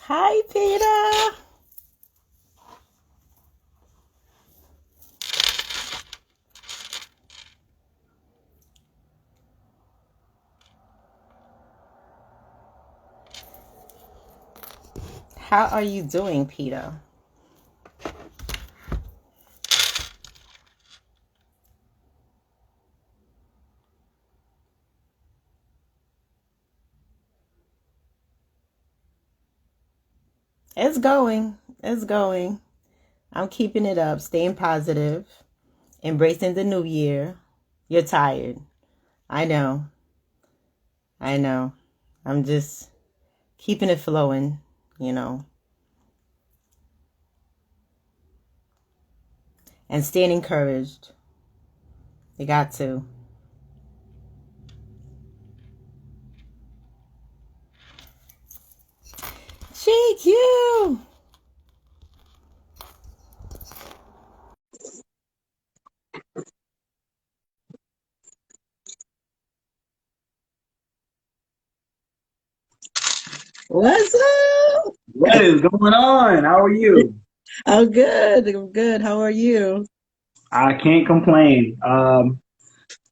Hi, Peter. How are you doing, Peter? It's going. It's going. I'm keeping it up, staying positive, embracing the new year. You're tired. I know. I know. I'm just keeping it flowing, you know, and staying encouraged. You got to. GQ. What's up? What is going on? How are you? I'm good. I'm good. How are you? I can't complain.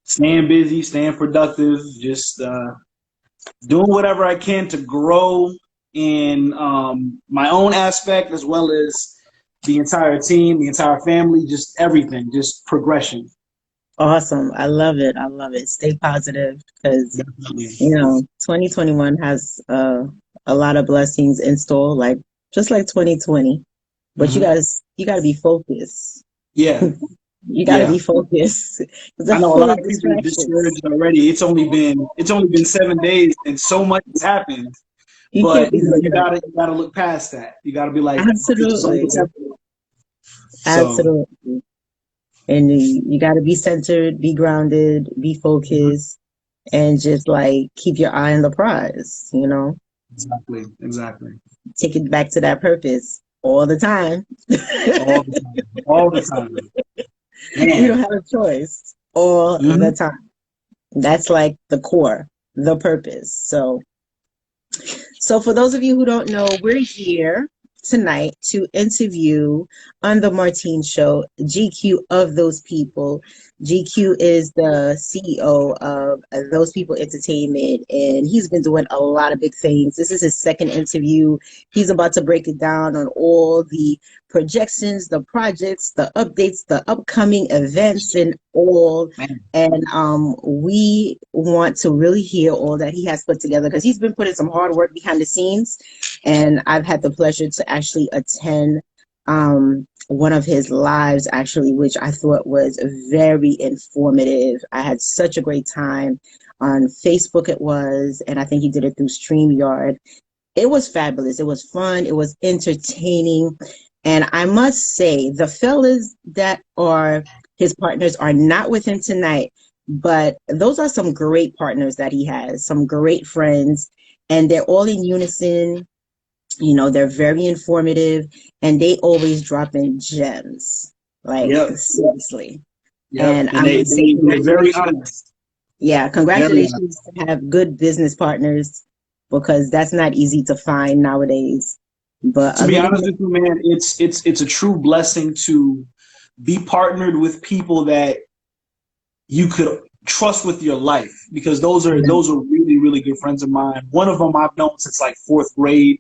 Staying busy, staying productive, just doing whatever I can to grow in my own aspect as well as the entire team, the entire family, just everything, just progression. Awesome. I love it. I love it. Stay positive because, Definitely. 2021 has a lot of blessings in store, like just like 2020. But Hmm. you gotta be focused. Yeah, You gotta yeah. be focused. They're I know a full lot of of people are distractions. discouraged already. It's only been 7 days and so much has happened. You can't But be you stuck. gotta look past that. You gotta be like, this is only Absolutely. temporary. So Absolutely. And you gotta be centered, be grounded, be mhm, focused, and just like keep your eye on the prize, exactly, exactly. Take it back to that purpose all the time. All the time. All the time. You don't Man. have a choice all the Hmm. time. That's like the core, the purpose. So for those of you who don't know, we're here tonight to interview on the Martine Show GQ of Those People. GQ is the CEO of Those People Entertainment, and he's been doing a lot of big things. This is his second interview. He's about to break it down on all the projections, the projects, the updates, the upcoming events, and all. Man. And we want to really hear all that he has put together because he's been putting some hard work behind the scenes. And I've had the pleasure to actually attend one of his lives, actually, which I thought was very informative. I had such a great time on Facebook, it was, and I think he did it through StreamYard. It was fabulous. It was fun. It was entertaining. And I must say, the fellas that are his partners are not with him tonight, but those are some great partners that he has, some great friends, and they're all in unison. They're very informative and they always drop in gems. Like, Yep. seriously. Yep. And And I'm going to say they're very congratulations. honest. Yeah, Very honest. congratulations to have good business partners because that's not easy to find nowadays. But To be other than honest that, with you, man, it's a true blessing to be partnered with people that you could trust with your life because those are really, really good friends of mine. One of them I've known since like fourth grade.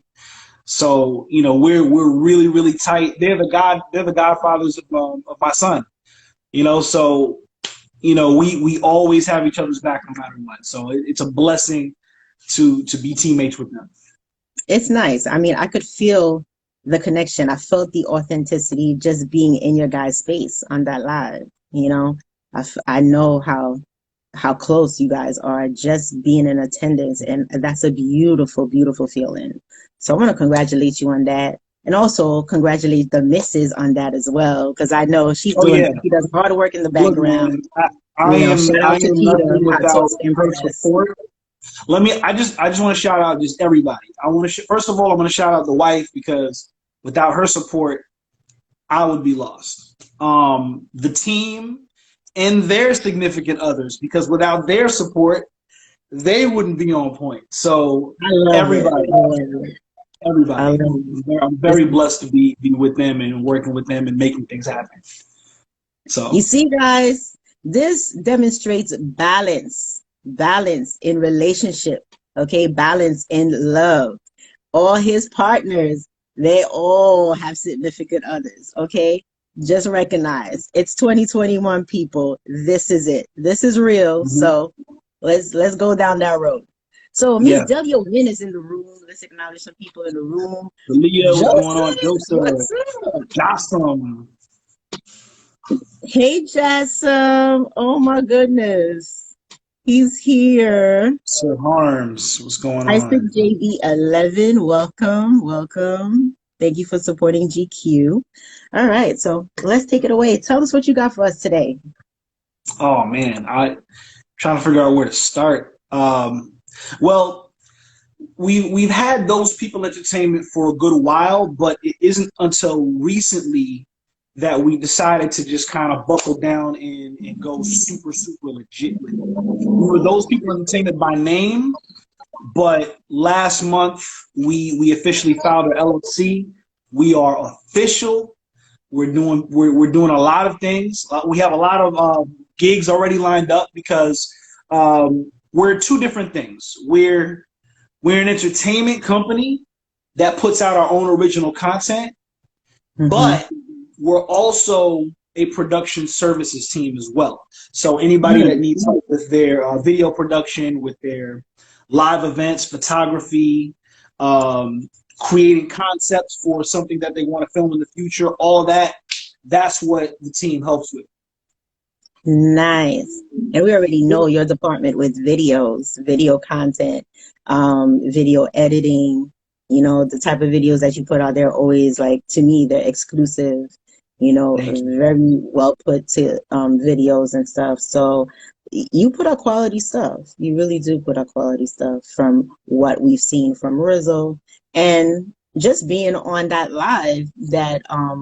So, we're really, really tight. They're the godfathers of my son. So we always have each other's back no matter what. So it's a blessing to be teammates with them. it's nice. I mean, I could feel the connection. I felt the authenticity just being in your guys' space on that live. I know how close you guys are just being in attendance, and that's a beautiful, beautiful feeling. So I want to congratulate you on that. And also congratulate the missus on that as well, because I know Oh yeah, she does hard work in the look, background. man, I am Shout I out to am Peter, nothing Hot without Sauce her Empress. support. I just want to shout out just everybody. I want to first of all, I'm going to shout out the wife because without her support, I would be lost. The team and their significant others because without their support, they wouldn't be on point. So I love it. everybody, I love it. Everybody. Um, I'm very blessed to be with them and working with them and making things happen. You So see, guys, this demonstrates balance in relationship, okay? Balance in love. All his partners, they all have significant others, okay? Just recognize it's 2021, people. This is it. This is real. So let's go down that road. So Miss yeah. Delia Wynn is in the room. Let's acknowledge some people in the room. Leah, what's going on? Joseph, Joseph, what's up? Jocelyn, Hey, Jassam. Oh my goodness. He's here. Sir Harms, what's going Isaac on? JB11. Welcome. Welcome. Thank you for supporting GQ. All right. So let's take it away. Tell us what you got for us today. Oh man, I trying to figure out where to start. Well, we've had those people entertainment for a good while, but it isn't until recently that we decided to just kind of buckle down and go super legit with it. We were those people entertainment by name, but last month we officially filed our LLC. We are official. We're doing a lot of things. We have a lot of gigs already lined up because we're two different things. We're an entertainment company that puts out our own original content, but we're also a production services team as well. So anybody that needs help with their video production, with their live events, photography, creating concepts for something that they want to film in the future, all of that, that's what the team helps with. Nice. And we already know your department with videos, video content, video editing, you know, the type of videos that you put out there always, like, to me, they're exclusive, you know, very well put to videos and stuff. So you put out quality stuff. You really do put out quality stuff from what we've seen from Rizzo. And just being on that live that I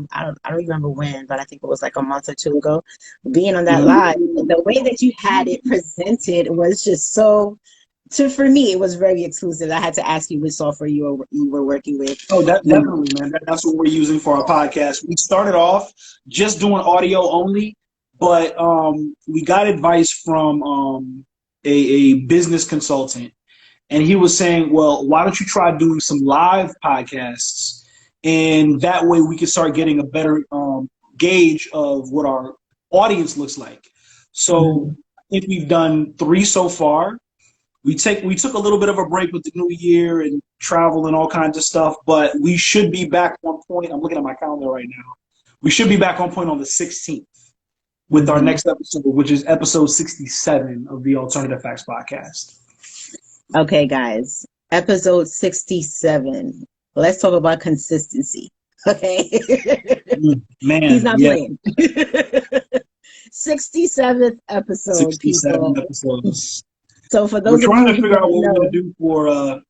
don't remember when, but I think it was like a month or two ago. Being on that live, the way that you had it presented was just so. For me, it was very exclusive. I had to ask you which software you were working with. Oh, definitely, man. That's what we're using for our podcast. We started off just doing audio only, but we got advice from a business consultant. And he was saying, well, why don't you try doing some live podcasts? And that way we can start getting a better gauge of what our audience looks like. So I think we've done 3 so far. We took a little bit of a break with the new year and travel and all kinds of stuff, but we should be back on point. I'm looking at my calendar right now. We should be back on point on the 16th with our next episode, which is episode 67 of the Alternative Facts Podcast. Okay, guys, episode 67. Let's talk about consistency. Okay. Man, he's not playing. 67th episode, 67 people. episodes. So for those we're trying of you to figure out what know, we're going to do for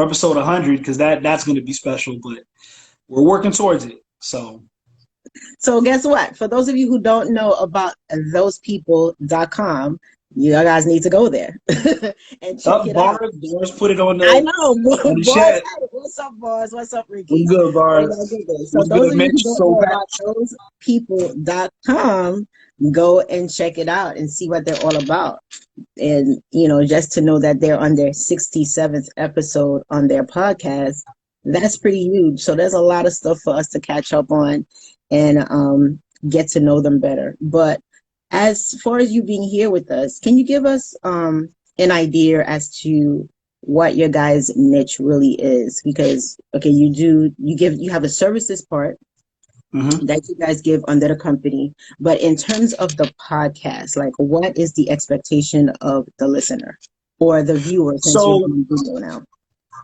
episode 100, because that's going to be special, but we're working towards it. So guess what? For those of you who don't know about thosepeople.com, you guys need to go there and check it out. Bars put it on the. I know. Bars, what's up, Bars? What's up, Ricky? We're good, Bars. So those of you who don't know about thosepeople.com, go and check it out and see what they're all about. And, you know, just to know that they're on their 67th episode on their podcast, that's pretty huge. So there's a lot of stuff for us to catch up on and get to know them better. But as far as you being here with us, can you give us an idea as to what your guys' niche really is? Because, okay, you have a services part that you guys give under the company, but in terms of the podcast, like, what is the expectation of the listener or the viewer? So now,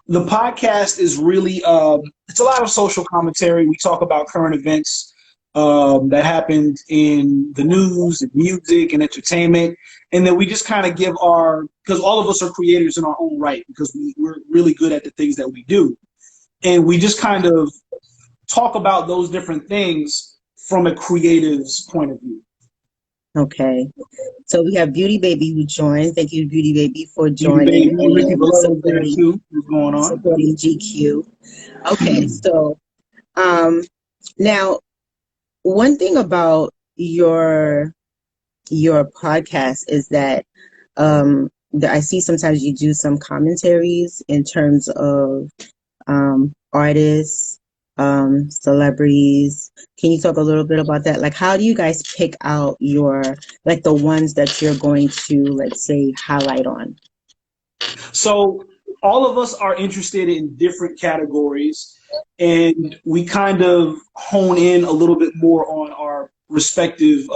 the podcast is really it's a lot of social commentary. We talk about current events that happened in the news and music and entertainment, and then we just kind of give because all of us are creators in our own right, because we're really good at the things that we do, and we just kind of talk about those different things from a creative's point of view. Okay. So we have Beauty Baby who joined. Thank you, Beauty Baby, for Beauty joining Baby, Ricky and Below there too. What's going on? supporting GQ. Okay, so um now one thing about your podcast is that I see sometimes you do some commentaries in terms of artists, celebrities. Can you talk a little bit about that? Like, how do you guys pick out like the ones that you're going to, let's say, highlight on? So all of us are interested in different categories, and we kind of hone in a little bit more on our respective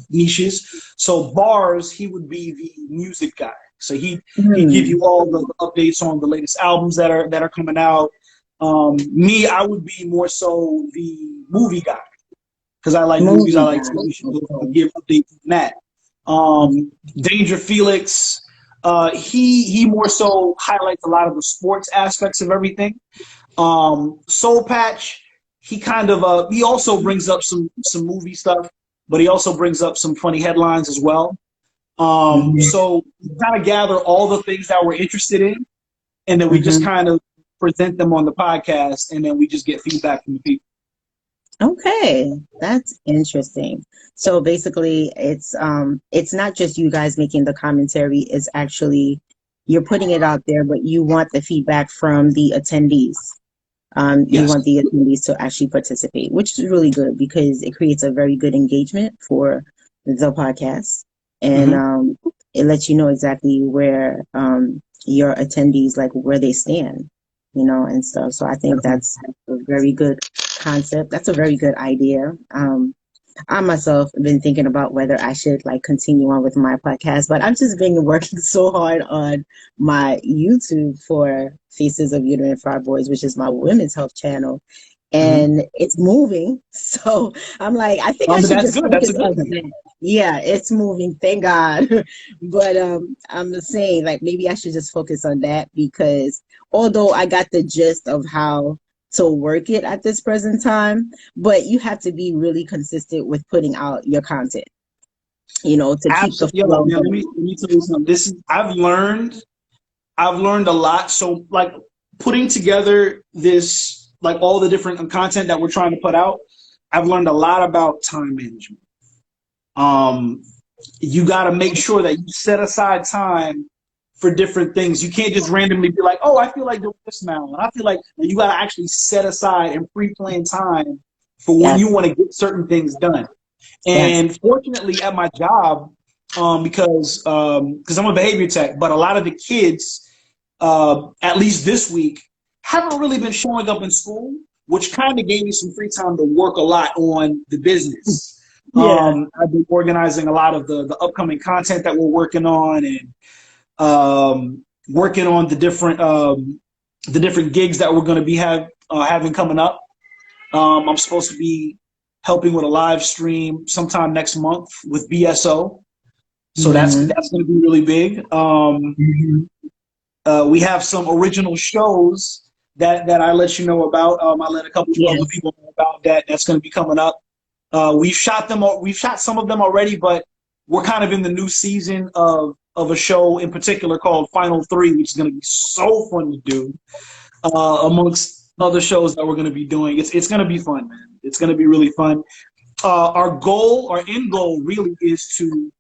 niches. So Bars, he would be the music guy. So he'd give Hmm. you all the updates on the latest albums that are coming out. Me, I would be more so the movie guy because I like movies, I Movie like guy. TV shows. I Okay. give updates on that. Danger Felix, he more so highlights a lot of the sports aspects of everything. Soul Patch, he also brings up some movie stuff, but he also brings up some funny headlines as well. Hmm. So we kind of gather all the things that we're interested in, and then we just Hmm. kind of present them on the podcast, and then we just get feedback from the people. Okay, that's interesting. So basically, it's not just you guys making the commentary, it's actually you're putting it out there, but you want the feedback from the attendees. You Yes. want the attendees to actually participate, which is really good because it creates a very good engagement for the podcast. And Hmm. it lets you know exactly where your attendees, like where they stand, and stuff. So I think that's a very good concept. That's a very good idea. I myself have been thinking about whether I should like continue on with my podcast, but I've just been working so hard on my YouTube for Faces of Uterine Fibroids, which is my women's health channel, Hmm. and it's moving. So I'm like, I think I But should that's just good. That's a focus good on thing. that. Yeah, it's moving, thank God. But I'm just saying, like, maybe I should just focus on that because although I got the gist of how to work it at this present time, but you have to be really consistent with putting out your content, to keep the Absolutely. Yo, flow man, going. let me tell you something. I've learned a lot. So like putting together this, like all the different content that we're trying to put out, I've learned a lot about time management. Um, you got to make sure that you set aside time for different things. You can't just randomly be like, oh, I feel like doing this now. And I feel like you got to actually set aside and pre-plan time for when you Yes, want to get certain things done. yes. And fortunately, at my job, because I'm a behavior tech, but a lot of the kids, at least this week, haven't really been showing up in school, which kind of gave me some free time to work a lot on the business. Yeah. I've been organizing a lot of the upcoming content that we're working on, and working on the different gigs that we're going to be having coming up. I'm supposed to be helping with a live stream sometime next month with BSO, so Hmm. that's going to be really big. Hmm. We have some original shows that I let you know about. I let a couple of other Yes. people know about that. That's going to be coming up. We've shot them. We've shot some of them already, but we're kind of in the new season of a show in particular called Final Three, which is going to be so fun to do. Amongst other shows that we're going to be doing, it's going to be fun, man. It's going to be really fun. Our end goal, really is to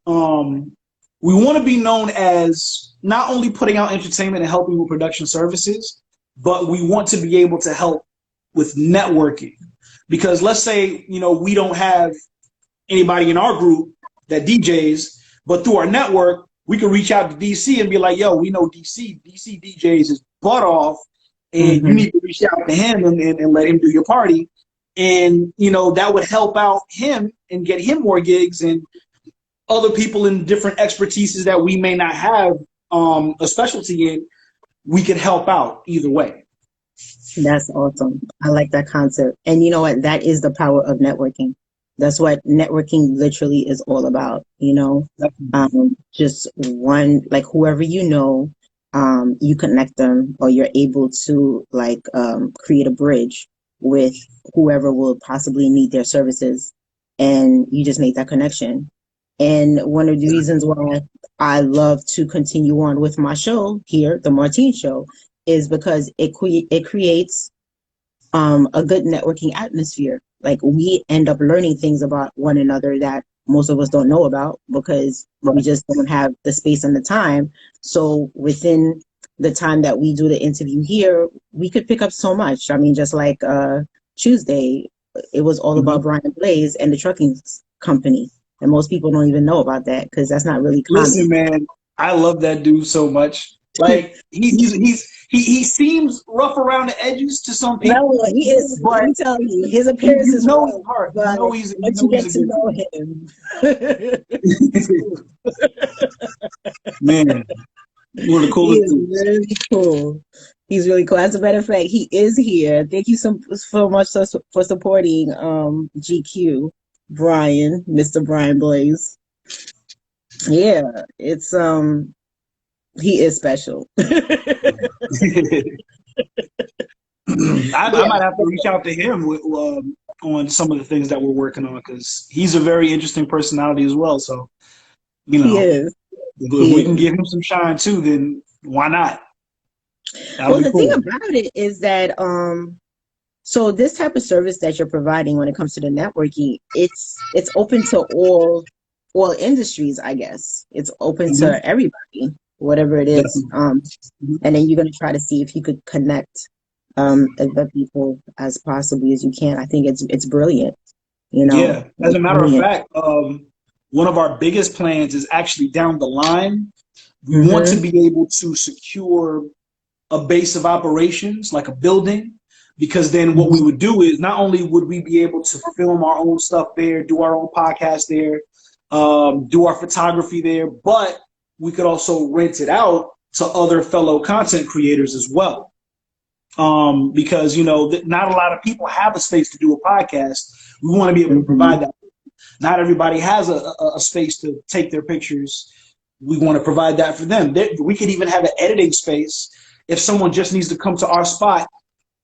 um, we want to be known as not only putting out entertainment and helping with production services, but we want to be able to help with networking. Because let's say, we don't have anybody in our group that DJs, but through our network, we can reach out to DC and be like, yo, we know DC. DC DJs is butt off, and you Hmm. need to reach out to him and let him do your party. And, that would help out him and get him more gigs, and other people in different expertises that we may not have a specialty in, we can help out either way. That's awesome. I like that concept. And you know what? That is the power of networking. That's what networking literally is all about. Just one, like whoever you connect them or you're able to like create a bridge with whoever will possibly need their services. And you just make that connection. And one of the reasons why I love to continue on with my show here, the Martine Show, is because it creates a good networking atmosphere. Like we end up learning things about one another that most of us don't know about because we Right. just don't have the space and the time. So within the time that we do the interview here, we could pick up so much. I mean, just like Tuesday, it was all about Mhm. Brian Blaze and the trucking company. And most people don't even know about that because that's not really Listen, common. man, I love that dude so much. Like he seems rough around the edges to some No, people, he is. Let but me tell you, his appearance you is know his rough, heart. but You once you know he's get a to good know him, man. One of the he coolest is dudes. really cool. He's really cool. As a matter of fact, he is here. Thank you so much for supporting GQ, Brian, Mr. Brian Blaze. Yeah, it's he is special. I Yeah, might have to reach out to him on some of the things that we're working on because he's a very interesting personality as well. So, you he know, is. if He we can is. give him some shine too, then why not? That'll Well, be the thing cool. about it is that so this type of service that you're providing when it comes to the networking, it's open to all industries, I guess. It's open Hmm. to everybody, whatever it is. Definitely. And then you're gonna try to see if you could connect the people as possibly as you can. I think it's brilliant, you know. Yeah. As a It's matter of brilliant. fact, one of our biggest plans is actually down the line. We want to Mm-hmm. be able to secure a base of operations, like a building, because then what we would do is not only would we be able to film our own stuff there, do our own podcast there, do our photography there, but we could also rent it out to other fellow content creators as well. Because not a lot of people have a space to do a podcast. We want to be able to Mm-hmm. provide that. Not everybody has a space to take their pictures. We want to provide that for them. We could even have an editing space if someone just needs to come to our spot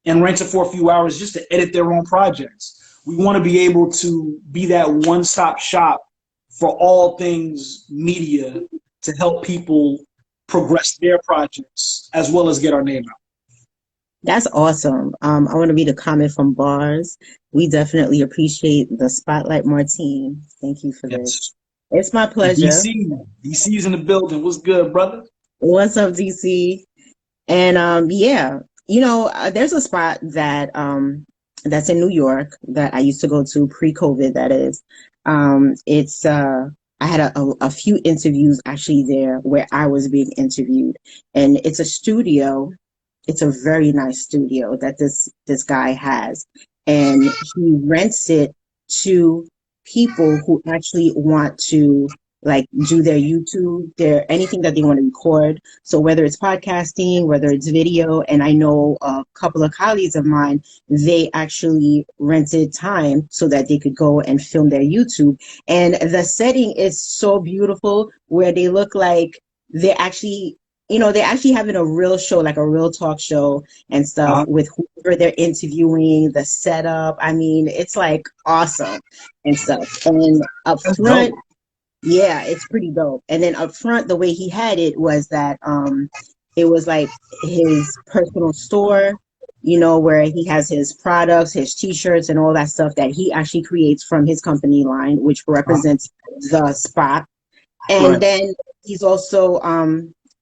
and rent it for a few hours just to edit their own projects. We want to be able to be that one-stop shop for all things media to help people progress their projects as well as get our name out. That's awesome. I want to read a comment from Bars. We definitely appreciate the spotlight, Martine. Thank you for this. Yes. It's my And pleasure. DC's in the building. What's good, brother? What's up, DC? And yeah, there's a spot that that's in New York that I used to go to pre-COVID, that is. It's I had a few interviews actually there where I was being interviewed. And it's a studio. It's a very nice studio that this guy has. And he rents it to people who actually want to like do their YouTube, their anything that they want to record. So whether it's podcasting, whether it's video, and I know a couple of colleagues of mine, they actually rented time so that they could go and film their YouTube. And the setting is so beautiful where they look like they're actually, they're actually having a real show, like a real talk show and stuff Uh-huh. with whoever they're interviewing, the setup. I mean, it's like awesome and stuff. And up That's front, dope. yeah, it's pretty dope. And then up front, the way he had it was that it was like his personal store, where he has his products, his t-shirts and all that stuff that he actually creates from his company line, which Uh-huh. represents the spot. And Right. then he's also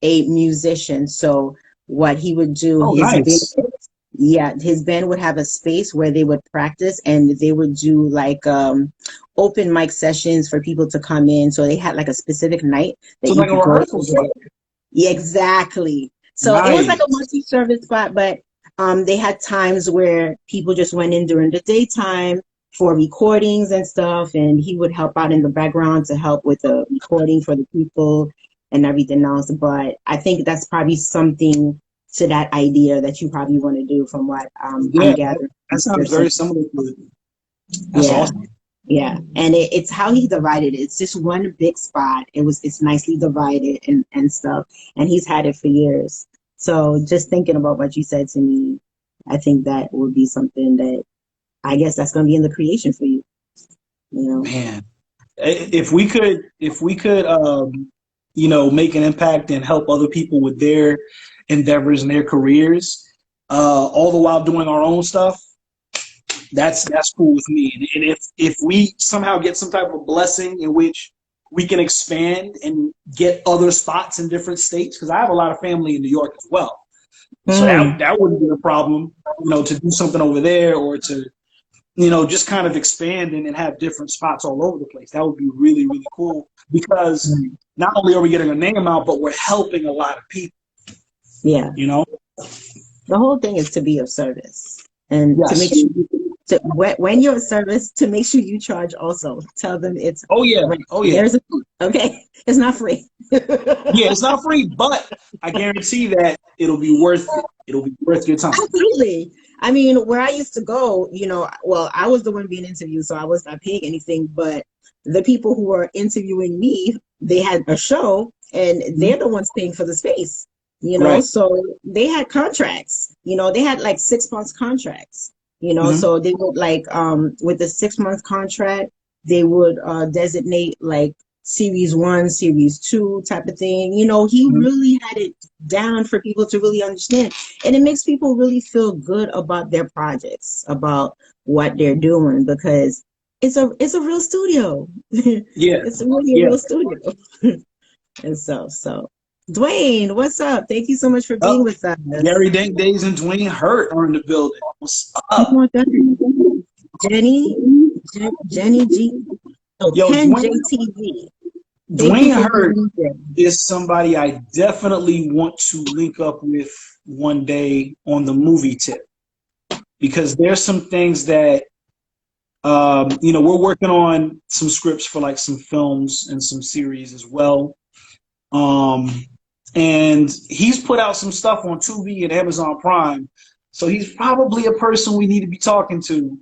a musician. So what he would do, Oh, nice. his band would have a space where they would practice and they would do like open mic sessions for people to come in. So they had like a specific night that So you like a could go rehearsal there. space. Yeah, exactly. So it was like a Nice. multi-service spot, but they had times where people just went in during the daytime for recordings and stuff, and he would help out in the background to help with the recording for the people and everything else. But I think that's probably something to that idea that you probably want to do from what I'm Yeah, gathering that from what you're sounds saying. very similar to it. That's Yeah. awesome. Yeah, and it's how he divided it. It's just one big spot. It's nicely divided and stuff, and he's had it for years. So just thinking about what you said to me, I think that would be something that I guess that's going to be in the creation for you. You know, Man. if we could, you know, make an impact and help other people with their endeavors and their careers, all the while doing our own stuff, that's cool with me. And if we somehow get some type of blessing in which we can expand and get other spots in different states, because I have a lot of family in New York as well, so that wouldn't be a problem, you know, to do something over there, or to, you know, just kind of expand and have different spots all over the place. That would be really, really cool, because not only are we getting a name out, but we're helping a lot of people. Yeah. You know, The whole thing is to be of service, and to make yes. sure when you're of service, to make sure you charge also. Tell them it's Oh yeah. right. Oh yeah. Okay, it's not free. Yeah, it's not free, but I guarantee that it'll be worth it. It'll be worth your time. Absolutely. I mean, where I used to go, you know, well, I was the one being interviewed, so I was not paying anything, but the people who were interviewing me, they had a show and they're the ones paying for the space, you know, Right. so they had contracts, you know, they had like 6 months contracts, you know, so they would like, with the 6 month contract, they would designate like series 1, series 2 type of thing. You know, he really had it down for people to really understand. And it makes people really feel good about their projects, about what they're doing, because it's a real studio. Yeah. It's really a real studio. And so Dwayne, what's up? Thank you so much for being with us. Gary Dank Days and Dwayne Hurt are in the building. What's Come up? on, Jenny G. Oh, Yo, Ken JTV. Dwayne Hurt is somebody I definitely want to link up with one day on the movie tip, because there's some things that, you know, we're working on some scripts for like some films and some series as well. And he's put out some stuff on Tubi and Amazon Prime. So he's probably a person we need to be talking to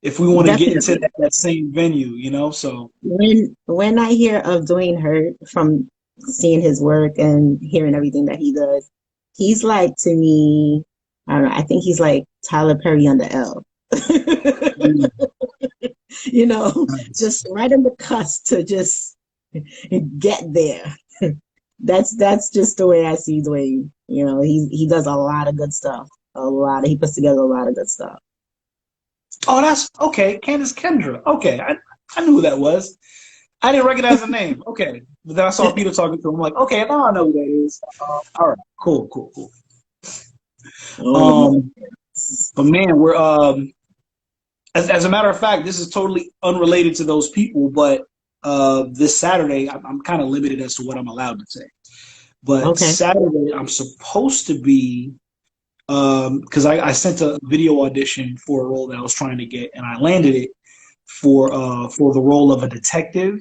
if we want to get into that same venue, you know? So when I hear of Dwayne Hurt, from seeing his work and hearing everything that he does, he's like, to me, I don't know, I think he's like Tyler Perry on the L. You know, just right on the cusp to just get there. That's just the way I see Dwayne. You know, he does a lot of good stuff. He puts together a lot of good stuff. Oh, that's okay. Candace Kendra. Okay, I knew who that was. I didn't recognize the name. Okay, but then I saw Peter talking to him. I'm like, okay, now I know who that is. All right, cool. But man, we're as a matter of fact, this is totally unrelated to those people. But this Saturday, I'm kind of limited as to what I'm allowed to say. But Saturday, I'm supposed to be, because I sent a video audition for a role that I was trying to get, and I landed it for the role of a detective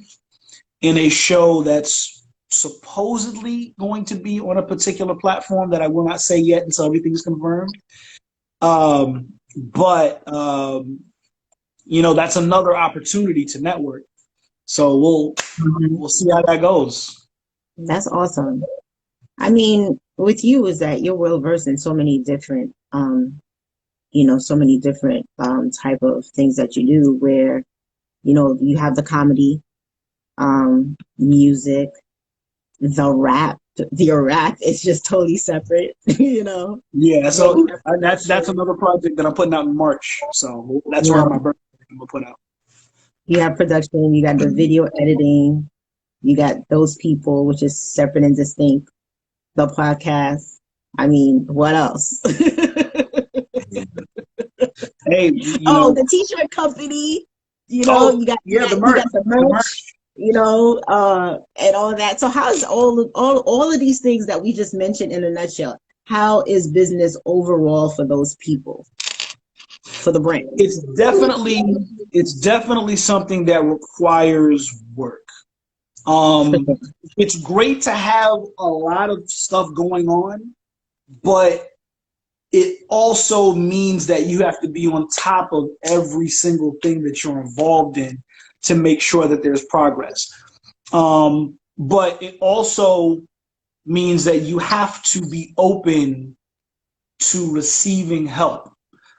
in a show that's supposedly going to be on a particular platform that I will not say yet until everything's confirmed. But you know, that's another opportunity to network. So we'll see how that goes. That's awesome. I mean, with you is that you're well versed in so many different, you know, so many different type of things that you do, where, you know, you have the comedy, music, the rap. The rap is just totally separate, you know. Yeah, so that's another project that I'm putting out in March. So that's around my birthday I'm gonna put out. You have production, you got the video editing, you got those people, which is separate and distinct. The podcast. I mean, what else? Hey, the t-shirt company. You know, you got the merch. You know, and all that. So how is all of these things that we just mentioned in a nutshell? How is business overall for those people, for the brand? It's definitely something that requires work. It's great to have a lot of stuff going on, but it also means that you have to be on top of every single thing that you're involved in to make sure that there's progress. But it also means that you have to be open to receiving help.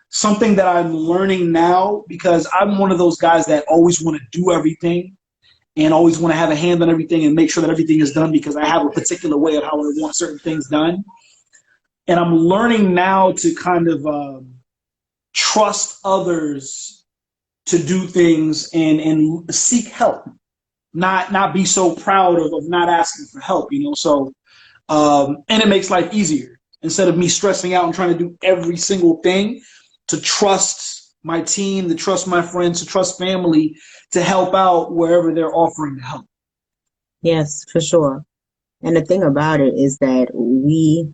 Something that I'm learning now, because I'm one of those guys that always want to do everything. and always want to have a hand on everything and make sure that everything is done because I have a particular way of how I want certain things done. And I'm learning now to kind of trust others to do things and seek help, not be so proud of not asking for help, you know. So and it makes life easier instead of me stressing out and trying to do every single thing, to trust my team, to trust my friends, to trust family to help out wherever they're offering to help. Yes, for sure. And the thing about it is that we,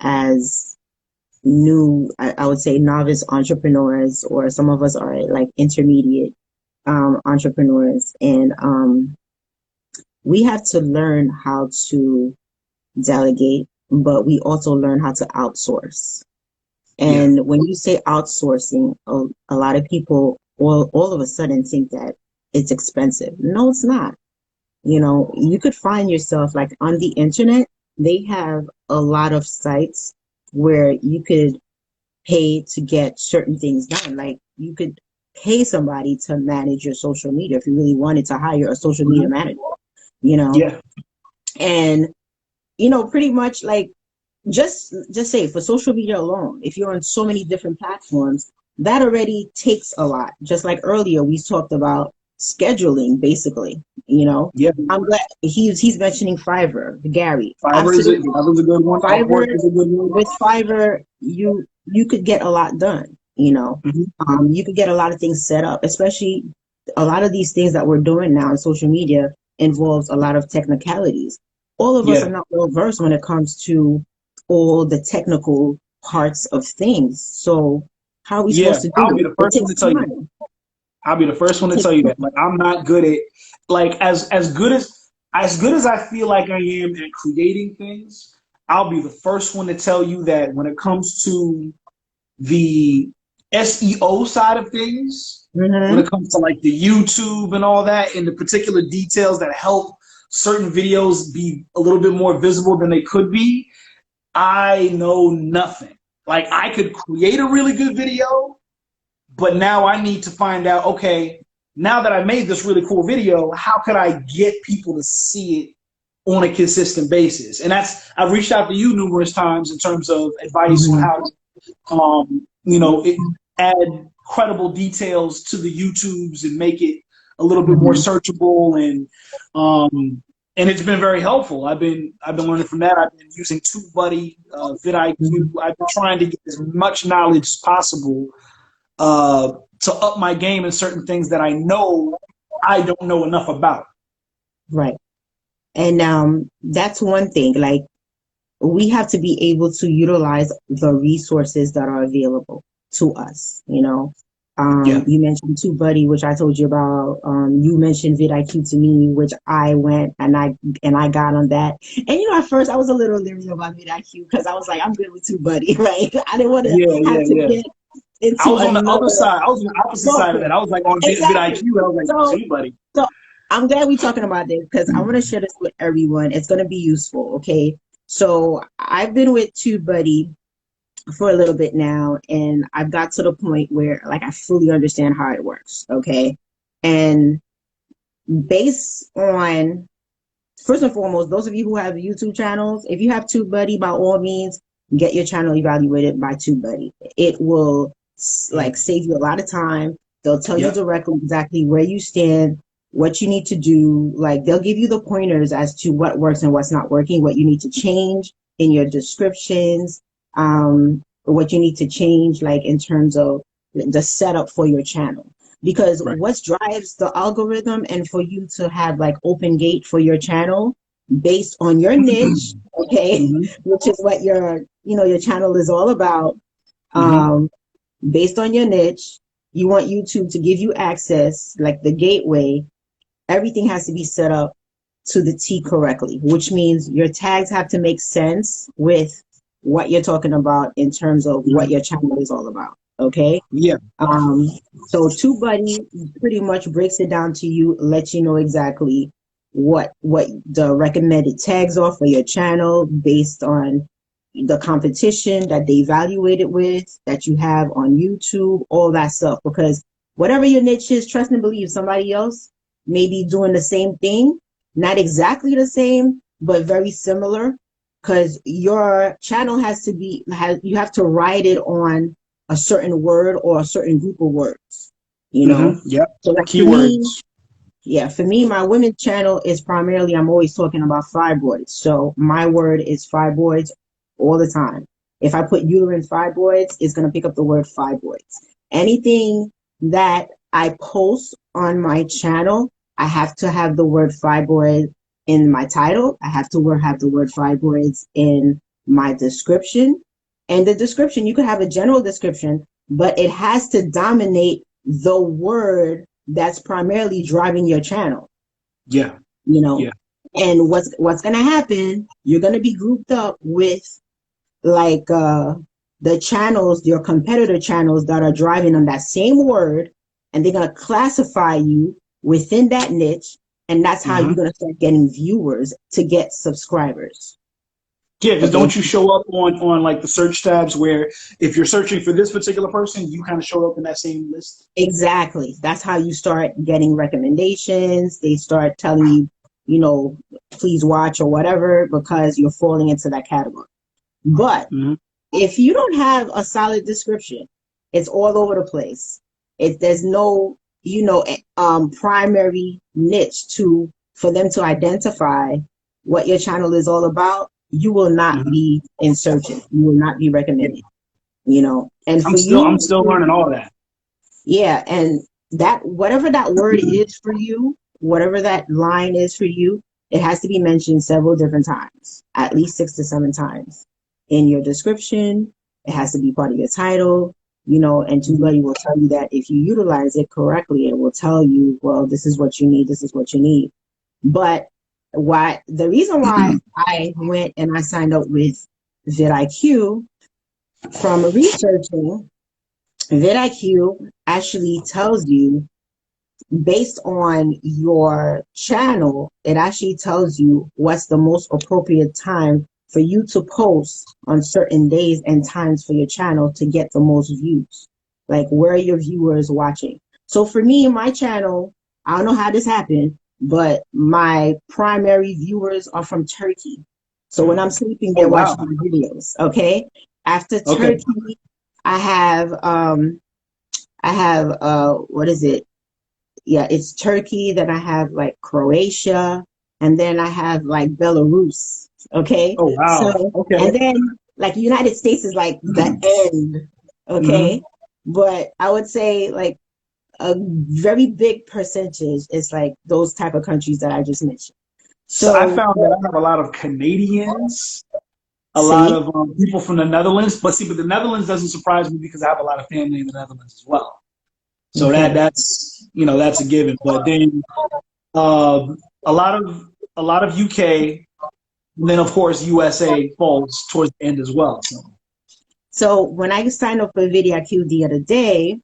as new, I would say novice entrepreneurs, or some of us are like intermediate entrepreneurs, and we have to learn how to delegate, but we also learn how to outsource. Yeah. And when you say outsourcing, a lot of people all of a sudden think that it's expensive. No, it's not. You know, you could find yourself like on the internet, they have a lot of sites where you could pay to get certain things done. Like you could pay somebody to manage your social media if you really wanted to hire a social media manager, you know. Yeah. And you know, pretty much like just say for social media alone, if you're on so many different platforms, that already takes a lot. Just like earlier we talked about scheduling, basically, you know. Yeah. I'm glad he's mentioning Fiverr, Gary. Absolutely. Fiverr's a good one. Fiverr, Upwork is a good one. with Fiverr, you could get a lot done, you know. You could get a lot of things set up, especially a lot of these things that we're doing now on social media involves a lot of technicalities. All of us are Yeah. not well versed when it comes to all the technical parts of things. So how are we Yeah. supposed to I'll do be it? the It first one to takes tell you that. time. I'll be the first one It to takes tell you that. time. Like I'm not good at like as good as I feel like I am at creating things, I'll be the first one to tell you that when it comes to the SEO side of things, when Mm-hmm. it comes to like the YouTube and all that, and the particular details that help certain videos be a little bit more visible than they could be, I know nothing. Like I could create a really good video, but now I need to find out, okay, now that I made this really cool video, how could I get people to see it on a consistent basis? And I've reached out to you numerous times in terms of advice on Mm-hmm. how to, add credible details to the YouTubes and make it a little bit more Mm-hmm. searchable, and it's been very helpful. I've been learning from that. I've been using TubeBuddy, Mm-hmm. vidIQ. I've been trying to get as much knowledge as possible to up my game in certain things that I know I don't know enough about. Right. And that's one thing. Like we have to be able to utilize the resources that are available to us, you know. Yeah. You mentioned TubeBuddy, which I told you about. You mentioned vidIQ to me, which I went and I got on that. And you know, at first I was a little leery about vidIQ because I was like, I'm good with TubeBuddy, right? I didn't want to Yeah, have yeah, to yeah. get I into was on the other another side. I was on the opposite side of that. software. I was like on vidIQ. Exactly. I was like, So gee, buddy. so I'm glad we're talking about this because I want to share this with everyone. It's going to be useful, okay? So I've been with TubeBuddy for a little bit now, and I've got to the point where like I fully understand how it works, okay? And based on, first and foremost, those of you who have YouTube channels, if you have TubeBuddy, by all means, get your channel evaluated by TubeBuddy. It will like save you a lot of time. They'll tell you Yep. directly exactly where you stand, what you need to do. Like they'll give you the pointers as to what works and what's not working, what you need to change in your descriptions, what you need to change like in terms of the setup for your channel. Because Right. what drives the algorithm and for you to have like open gate for your channel based on your niche, okay, Mm-hmm. which is what your channel is all about. Mm-hmm. Um, based on your niche, you want YouTube to give you access, like the gateway. Everything has to be set up to the T correctly, which means your tags have to make sense with what you're talking about in terms of what your channel is all about. Okay. Yeah. Um, so TubeBuddy pretty much breaks it down to you, lets you know exactly what the recommended tags are for your channel based on the competition that they evaluate it with, that you have on YouTube, all that stuff. Because whatever your niche is, trust and believe somebody else maybe doing the same thing, not exactly the same, but very similar, because your channel you have to write it on a certain word or a certain group of words, you know? Yep. So like for me, Keywords. yeah, for me, my women's channel is primarily, I'm always talking about fibroids. So my word is fibroids all the time. If I put uterine fibroids, it's going to pick up the word fibroids. Anything that I post on my channel, I have to have the word fibroid in my title. I have to have the word fibroids in my description. And the description, you could have a general description, but it has to dominate the word that's primarily driving your channel, Yeah. you know. Yeah. And what's gonna happen, you're gonna be grouped up with like the channels, your competitor channels that are driving on that same word, and they're gonna classify you within that niche, and that's how you're gonna start getting viewers to get subscribers. Yeah, because Okay. don't you show up on like the search tabs where if you're searching for this particular person, you kind of show up in that same list? Exactly. That's how you start getting recommendations. They start telling you, you know, please watch or whatever, because you're falling into that category. But if you don't have a solid description, it's all over the place. There's no, primary niche for them to identify what your channel is all about. You will not be in searching. You will not be Yeah. recommended, you know. And I'm for still you, I'm still learning all that. yeah, and that whatever that word is for you, whatever that line is for you, it has to be mentioned several different times, at least 6 to 7 times in your description. It has to be part of your title, and Tubebuddy will tell you that if you utilize it correctly, it will tell you, well, this is what you need, this is what you need. But the reason why I went and I signed up with vidIQ from researching, vidIQ actually tells you, based on your channel, it actually tells you what's the most appropriate time for you to post on certain days and times for your channel to get the most views. Like, where are your viewers watching? So for me, my channel, I don't know how this happened, but my primary viewers are from Turkey. So when I'm sleeping, Oh they're watching wow. my videos. Okay. After Okay. Turkey, I have what is it? Yeah, it's Turkey, then I have like Croatia, and then I have like Belarus. Okay. Oh wow. So, Okay. and then like United States is like the end. Okay. But I would say like a very big percentage is like those type of countries that I just mentioned. So I So, found that I have a lot of Canadians, a lot see, of people from the Netherlands. But the Netherlands doesn't surprise me because I have a lot of family in the Netherlands as well. So okay. that's a given. But then um, a lot of UK, and then of course USA falls towards the end as well. So So when I signed up for vidIQ the other day,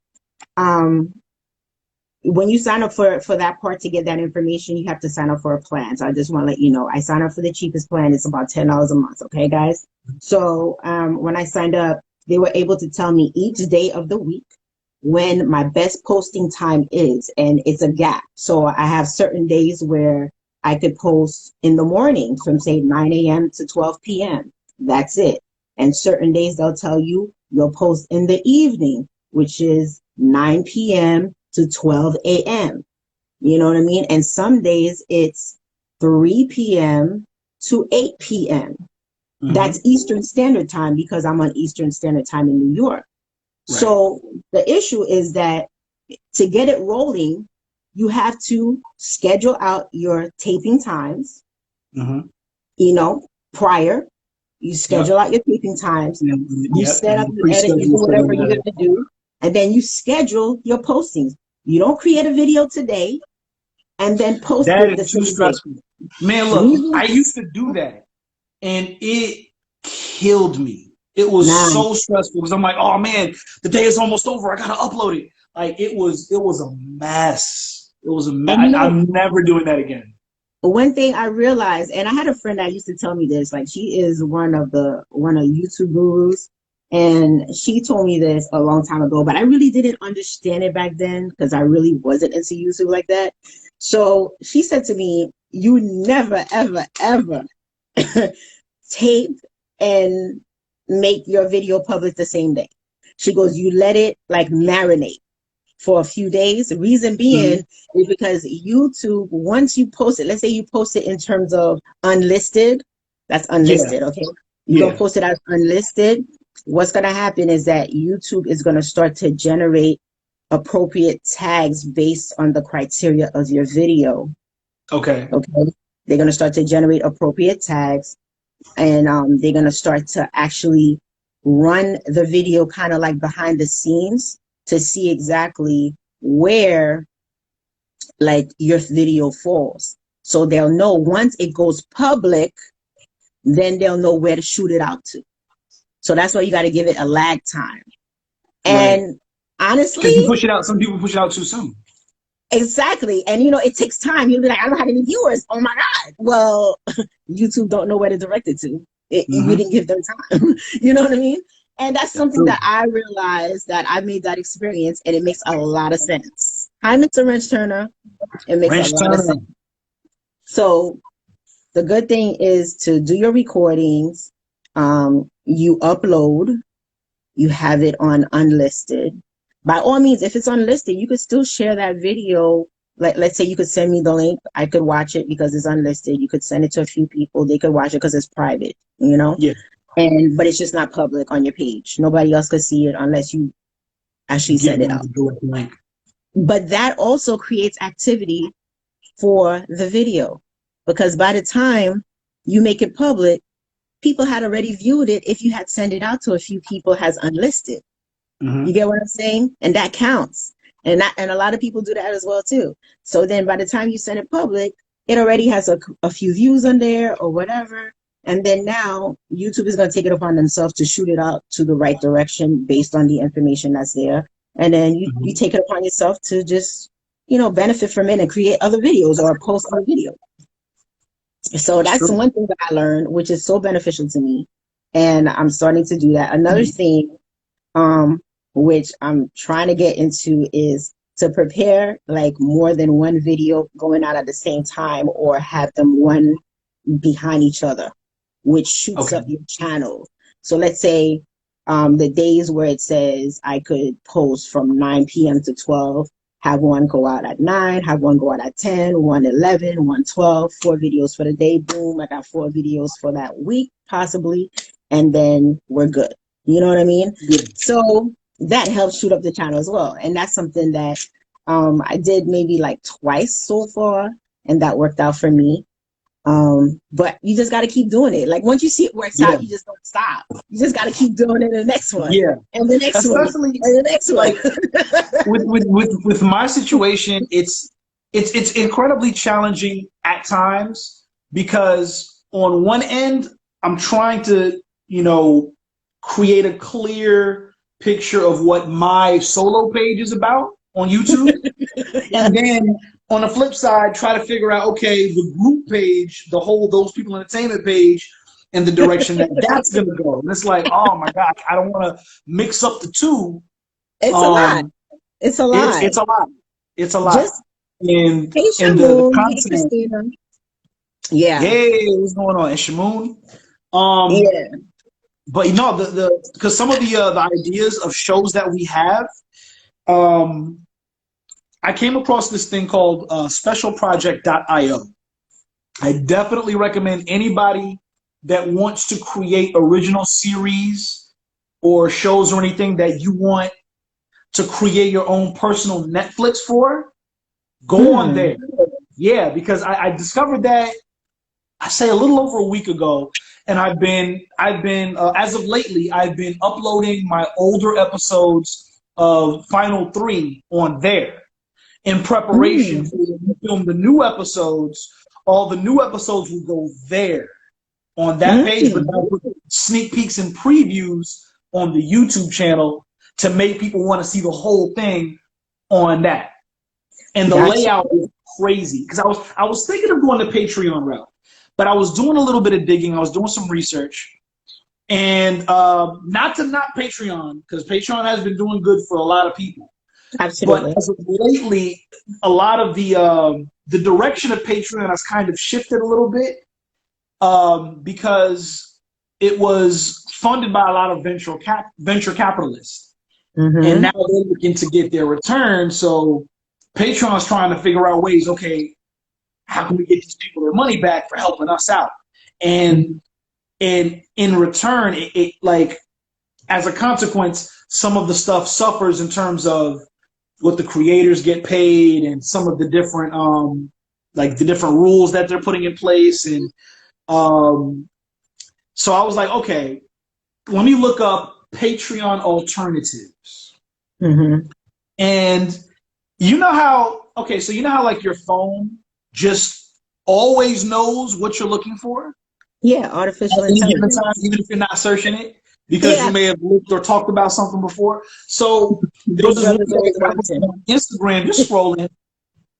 um, when you sign up for that part to get that information, you have to sign up for a plan. So I just want to let you know, I signed up for the cheapest plan. It's about $10 a month. Okay, guys. So when I signed up, they were able to tell me each day of the week when my best posting time is, and it's a gap. So I have certain days where I could post in the morning from say 9 a.m. to 12 p.m. That's it. And certain days they'll tell you you'll post in the evening, which is 9 p.m. to 12 a.m. You know what I mean? And some days it's 3 p.m. to 8 p.m. That's Eastern Standard Time, because I'm on Eastern Standard Time in New York. right. So the issue is that to get it rolling, you have to schedule out your taping times, prior. You Yep. schedule out your taping times, you Yep. set And up, you you edit, you do pre-schedule for whatever you the got to do, and then you schedule your postings. You don't create a video today and then post that it is the too same day. stressful. Man, look, I Reason? used to do that and it killed me. It was Nah. so stressful because I'm like, oh man, the day is almost over. I gotta upload it. Like it was a mess. It was a mess. And I'm never doing that again. one thing I realized, and I had a friend that used to tell me this, like she is one of YouTube gurus, and she told me this a long time ago, but I really didn't understand it back then because I really wasn't into YouTube like that. So she said to me, you never, ever, ever tape and make your video public the same day. She goes, you let it like marinate for a few days. The reason Mhm. being is because YouTube, once you post it, let's say you post it in terms of unlisted, that's Yeah, unlisted, okay? You're going to yeah. post it as unlisted. What's going to happen is that YouTube is going to start to generate appropriate tags based on the criteria of your video, Okay. okay? They're going to start to generate appropriate tags, and they're going to start to actually run the video kind of like behind the scenes to see exactly where like your video falls. So they'll know once it goes public, then they'll know where to shoot it out to. So that's why you got to give it a lag time. Right. And Because you honestly, push it out. Some people push it out too soon. exactly. And it takes time. You'll be like, I don't have any viewers. Oh my God. Well, YouTube don't know where to direct it to. You Hmm. didn't give them time. You know what I mean? And that's That's something true. that I realized that I made that experience, and it makes a lot of sense. Hi, Mr. Wrench Turner. It makes a Ranch lot of Turner. sense. So the good thing is to do your recordings. You upload, you have it on unlisted. By all means, if it's unlisted, you could still share that video. Like, let's say you could send me the link. I could watch it because it's unlisted. You could send it to a few people. They could watch it because it's private, Yeah. but it's just not public on your page. Nobody else could see it unless you actually Give send it them out. the direct link. But that also creates activity for the video, because by the time you make it public, people had already viewed it if you had sent it out to a few people as unlisted. You Hmm. get what I'm saying? And that counts. And a lot of people do that as well too. So then by the time you send it public, it already has a few views on there or whatever. And then now YouTube is going to take it upon themselves to shoot it out to the right direction based on the information that's there. And then you Hmm. take it upon yourself to just, benefit from it and create other videos or post other videos. So That's that's true. one thing that I learned, which is so beneficial to me. And I'm starting to do that. Another thing, um, which I'm trying to get into, is to prepare like more than one video going out at the same time, or have them one behind each other, which shoots Okay. up your channel. So let's say the days where it says I could post from 9 p.m. to 12, have one go out at 9, have one go out at 10, one 11, one 12, 4 videos for the day. Boom, I got 4 videos for that week, possibly. And then we're good. You know what I mean? Yeah. So that helps shoot up the channel as well. And that's something that I did maybe like twice so far, and that worked out for me. But you just got to keep doing it. Like once you see it works Yeah. out, you just don't stop. You just got to keep doing it. The next one, Yeah. and the next one, Especially and the next like one. with my situation, it's incredibly challenging at times because on one end, I'm trying to, create a clear picture of what my solo page is about on YouTube. And Yes, then on the flip side, try to figure out, okay, the group page, the whole those people entertainment page, and the direction that that's going to go. And it's like, oh my gosh, I don't want to mix up the two. it's a lot. Um, It's a it's lot. it's a lot. It's a lot. Just And hey, and the Shamoon. Hey, content, Christina. Yeah, hey, what's going on? And Shamoon. Um, yeah. but the because some of the ideas of shows that we have, um, I came across this thing called specialproject.io. I definitely recommend anybody that wants to create original series or shows or anything that you want to create your own personal Netflix for, go on Hmm. there. Yeah, because I discovered that I say a little over a week ago, and I've been as of lately I've been uploading my older episodes of Final Three on there in preparation Hmm. for when we film the new episodes. All the new episodes will go there on that page, but Hmm. I'll put sneak peeks and previews on the YouTube channel to make people want to see the whole thing on that. And the Gotcha. layout is crazy because I was thinking of going the Patreon route, but I was doing a little bit of digging. I was doing some research, and not to knock Patreon because Patreon has been doing good for a lot of people. But Absolutely. as of lately, a lot of the direction of Patreon has kind of shifted a little bit, because it was funded by a lot of venture capitalists, and Mm-hmm. now they're looking to get their return. So Patreon's trying to figure out ways. Okay, how can we get these people their money back for helping us out? And in return, it like as a consequence, some of the stuff suffers in terms of what the creators get paid and some of the different like the different rules that they're putting in place. And um so I was like, okay, let me look up Patreon alternatives. Mm-hmm. And you know how, okay, so you know how like your phone just always knows what you're looking for Yeah, at artificial any given time, intelligence. even if you're not searching it, because you Yeah, may have looked or talked about something before. So there was Big this video Brother's always that I was watching. on Instagram just scrolling,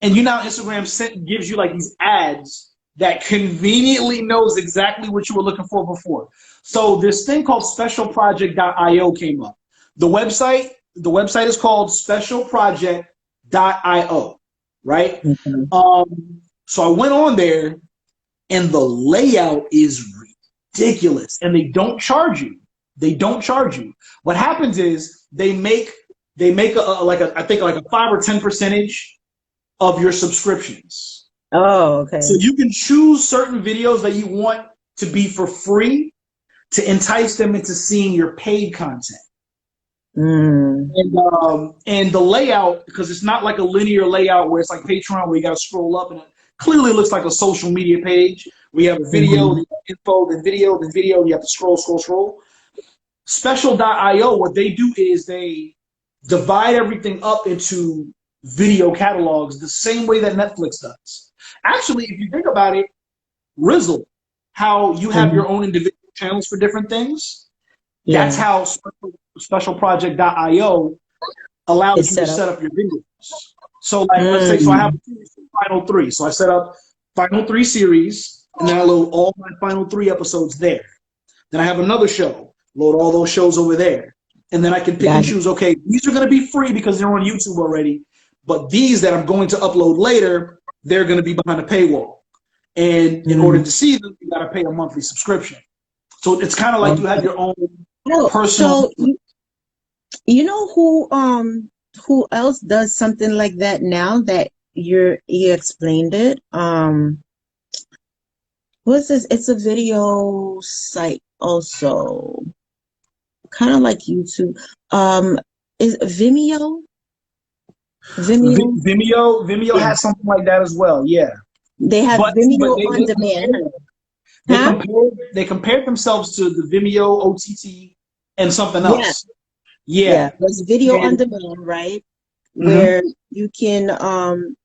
and you know Instagram gives you like these ads that conveniently knows exactly what you were looking for before. So this thing called specialproject.io came up. The website is called specialproject.io, right? Mhm. So I went on there, and the layout is ridiculous, and they don't charge you. They don't charge you. What happens is they make like a, I think like a 5 or 10% of your subscriptions. Oh, So okay. you can choose certain videos that you want to be for free to entice them into seeing your paid content. Mm. And the layout, because it's not like a linear layout where it's like Patreon where you got to scroll up, and it clearly looks like a social media page. We have a video, Mhm. the info, then video, then video. You have to scroll, scroll, scroll. Special.io, what they do is they divide everything up into video catalogs the same way that Netflix does. Actually, if you think about it, Rizzle, how you have Mhm. your own individual channels for different things, that's Yeah, how specialproject.io allows it's you to set up. set up your videos. So, like, let's say, so I have Mm. a series for Final Three. So I set up Final Three series, and then I load all my Final Three episodes there. Then I have another show, load all those shows over there. And then I can pick and Got it. choose, okay, these are going to be free because they're on YouTube already. But these that I'm going to upload later, they're going to be behind a paywall. And in order Mm. to see them, you got to pay a monthly subscription. So it's kind of like you have Okay. your own Oh, personal. so you know who else does something like that now that you explained it? What's this? It's a video site also, kind of like YouTube. Is Vimeo? Vimeo? Vimeo Yeah. has something like that as well. Yeah, They have but Vimeo they on they demand. compared they Huh? compared they compared themselves to the Vimeo OTT and something Yeah. else. Yeah. Yeah, There's video on and demand, right? mhm, Where you can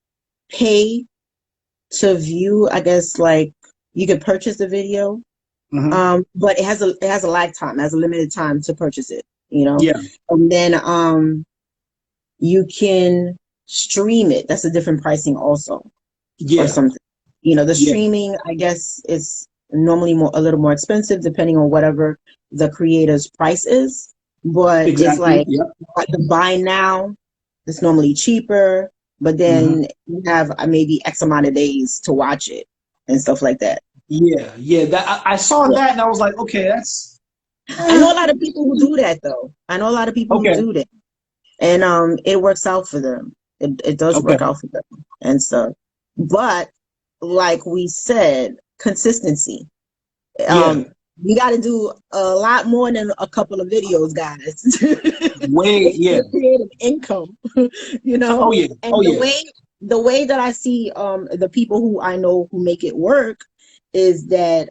pay to view, I guess like you can purchase the video. mhm, But it has a lifetime, it has a limited time to purchase it, you know? yeah, And then you can stream it. That's a different pricing also or yeah, something. You know, the yeah, streaming, I guess, is normally a little more expensive depending on whatever the creator's price is. But it's exactly. like Yeah, the buy now, it's normally cheaper, but mhm, then you have maybe X amount of days to watch it and stuff like that. yeah, yeah. That I saw Yeah. that and I was like, okay, that's I know a lot of people who do that though. I know a lot of people who okay, do that. And it works out for them. It does okay, work out for them and stuff. But like we said, consistency. yeah, Um, you got to do a lot more than a couple of videos, guys, way, yeah, to create an income. You oh know, yeah, and oh the yeah, way that I see the people who I know who make it work is that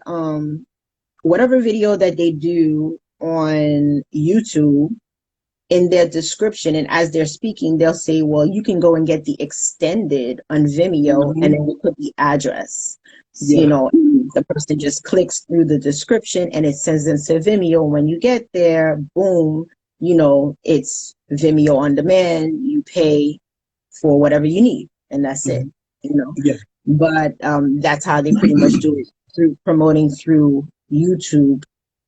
whatever video that they do on YouTube, in their description and as they're speaking, they'll say, well, you can go and get the extended on Vimeo, and mhm, then we put the address. So, yeah, the person just clicks through the description and it sends them to Vimeo. When you get there, boom, it's Vimeo on demand. You pay for whatever you need, and that's it, mhm, you know. yeah, But that's how they pretty much do it, through promoting through YouTube,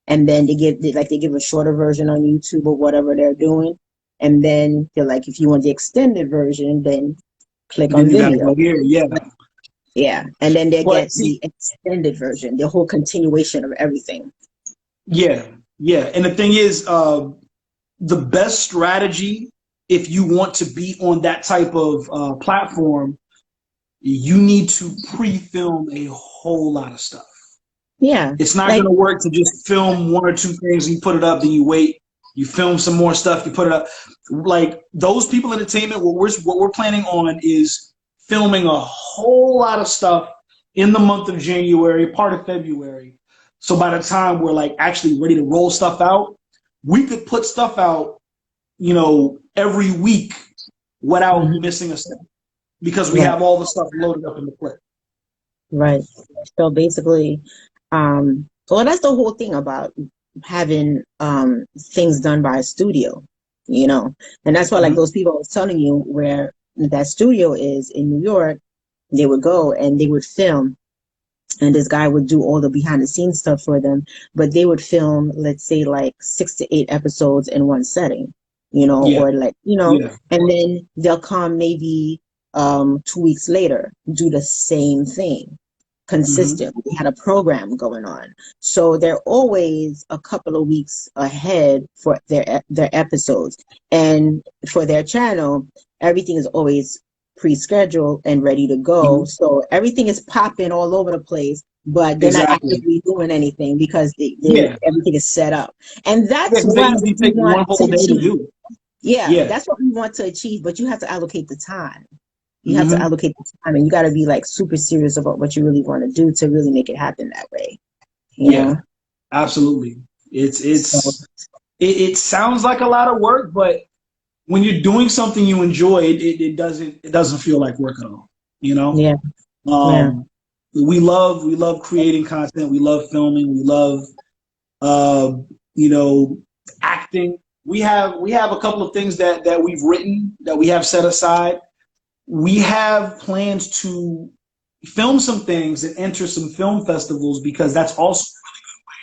and then they give a shorter version on YouTube or whatever they're doing. And then they're like, if you want the extended version, then click on Then you gotta video. go here. Yeah. Yeah. And then they But get see, the extended version, the whole continuation of everything. yeah, yeah. And the thing is, the best strategy, if you want to be on that type of platform, you need to pre-film a whole lot of stuff. Yeah. It's not Like, going to work to just film one or two things and you put it up, then you wait, you film some more stuff, you put it up. Like those people in entertainment, what we're planning on is filming a whole lot of stuff in the month of January, part of February. So by the time we're like actually ready to roll stuff out, we could put stuff out, every week without mhm, missing a step because we right, have all the stuff loaded up in the clip. right. So basically, well, that's the whole thing about having things done by a studio, and that's why, like, Mm-hmm. those people I was telling you where that studio is in New York, they would go and they would film, and this guy would do all the behind the scenes stuff for them, but they would film, let's say, like 6 to 8 episodes in one setting, Yeah, or like, yeah. and then they'll come maybe 2 weeks later, do the same thing Mm-hmm. consistent. We had a program going on. So they're always a couple of weeks ahead for their episodes. And for their channel, everything is always pre-scheduled and ready to go. Mm-hmm. So everything is popping all over the place, but they're not Exactly. actively doing anything because Yeah. everything is set up. And Yeah, that's because they what usually we take want one to whole day to achieve. do it. Yeah, Yeah. that's what we want to achieve, but you have to allocate the time. You have to Hmm. allocate the time, and you got to be like super serious about what you really want to do to really make it happen that way. You know? Yeah, absolutely. It's So it's it sounds like a lot of work, but when you're doing something you enjoy, it doesn't feel like work at all. You know, yeah, yeah. um, we love creating content. We love filming. We love uh, you know acting. We have a couple of things that we've written that we have set aside. We have plans to film some things and enter some film festivals because that's also a really good way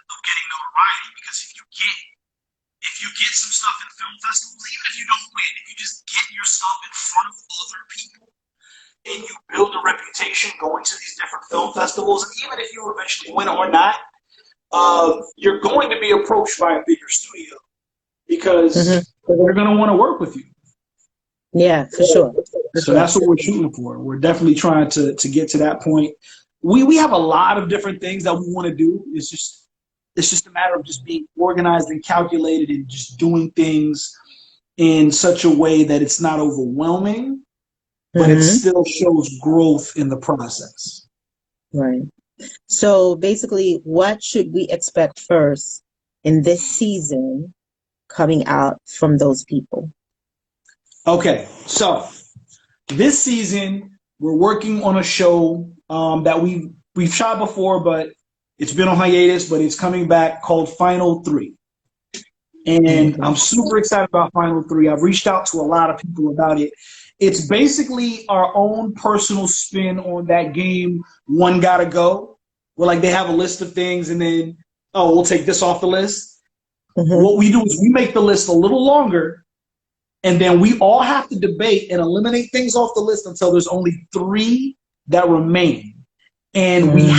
of getting notoriety. Because if you get some stuff in film festivals, even if you don't win, if you just get your stuff in front of other people and you build a reputation going to these different film festivals, and even if you eventually win or not, you're going to be approached by a bigger studio Hmm. because they're going to want to work with you. Yeah, for sure, for So sure. that's what we're shooting for. We're definitely trying to get to that point. We have a lot of different things that we want to do. It's just a matter of just being organized and calculated and just doing things in such a way that it's not overwhelming, but it Hmm. still shows growth in the process. Right. So basically, what should we expect first in this season coming out from those people? Okay, so this season we're working on a show that we've shot before, but it's been on hiatus, but it's coming back called Final Three. And Okay. I'm super excited about Final Three. I've reached out to a lot of people about it. It's basically our own personal spin on that game, One Gotta Go, where like they have a list of things and then, oh, we'll take this off the list. Hmm. What we do is we make the list a little longer and then we all have to debate and eliminate things off the list until there's only three that remain. And we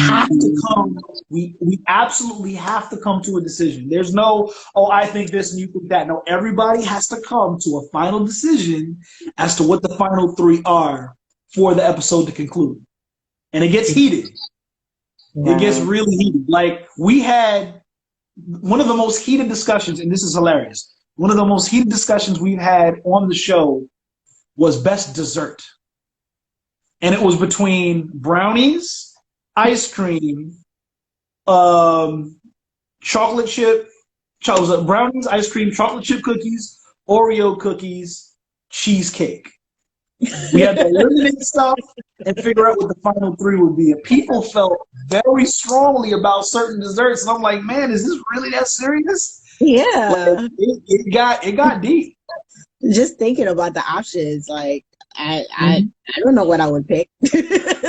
absolutely have to come to a decision. There's no, oh, I think this and you think that. No, everybody has to come to a final decision as to what the final three are for the episode to conclude. And it gets heated. It gets Wow. really heated. Like we had one of the most heated discussions, and this is hilarious. One of the most heated discussions we've had on the show was best dessert. And it was between brownies, ice cream, chocolate chip, brownies, ice cream, chocolate chip cookies, Oreo cookies, cheesecake. We had to eliminate stuff and figure out what the final three would be. And people felt very strongly about certain desserts, and I'm like, man, is this really that serious? Like Yeah. it got deep. Just thinking about the options, like I I Mhm. I don't know what I would pick.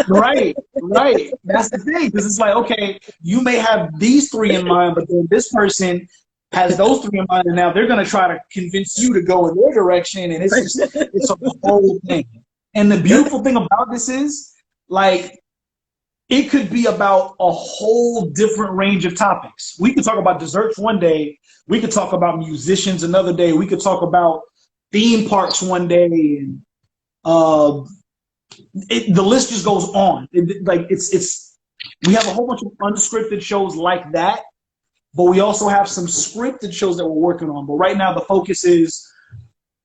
Right, right. That's the thing, because it's like, okay, you may have these three in mind, but then this person has those three in mind, and now they're going to try to convince you to go in their direction, and it's a whole thing. And the beautiful thing about this is, like, it could be about a whole different range of topics. We could talk about desserts one day. We could talk about musicians another day. We could talk about theme parks one day, and the list just goes on. We have a whole bunch of unscripted shows like that, but we also have some scripted shows that we're working on. But right now, the focus is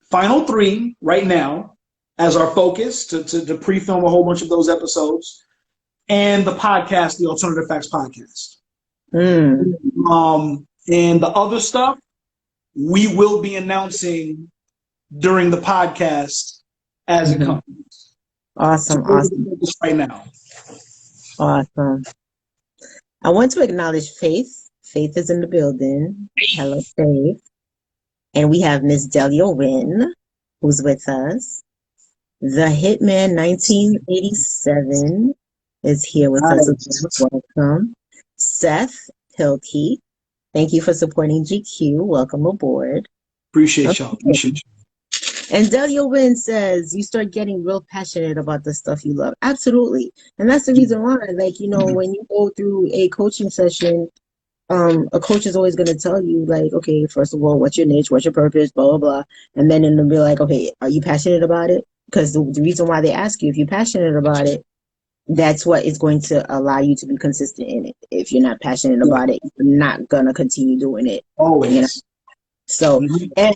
Final Three right now as our focus to pre-film a whole bunch of those episodes, and the podcast, the Alternative Facts Podcast. And the other stuff we will be announcing during the podcast as it comes. Awesome. Right now. Awesome. I want to acknowledge Faith. Faith is in the building. Hello, Faith. And we have Miss Delia Wynn, who's with us. The Hitman 1987 is here with us. Welcome. Seth Pilkey. Thank you for supporting GQ. Welcome aboard. Appreciate y'all. Appreciate you. And Delia Wynn says, you start getting real passionate about the stuff you love. Absolutely. And that's the reason why, like, you know, when you go through a coaching session, a coach is always going to tell you, like, okay, first of all, what's your niche? What's your purpose? Blah, blah, blah. And then it'll be like, okay, are you passionate about it? Because the reason why they ask you if you're passionate about it, that's what is going to allow you to be consistent in it. If you're not passionate about it, you're not going to continue doing it. Always. You know? So, and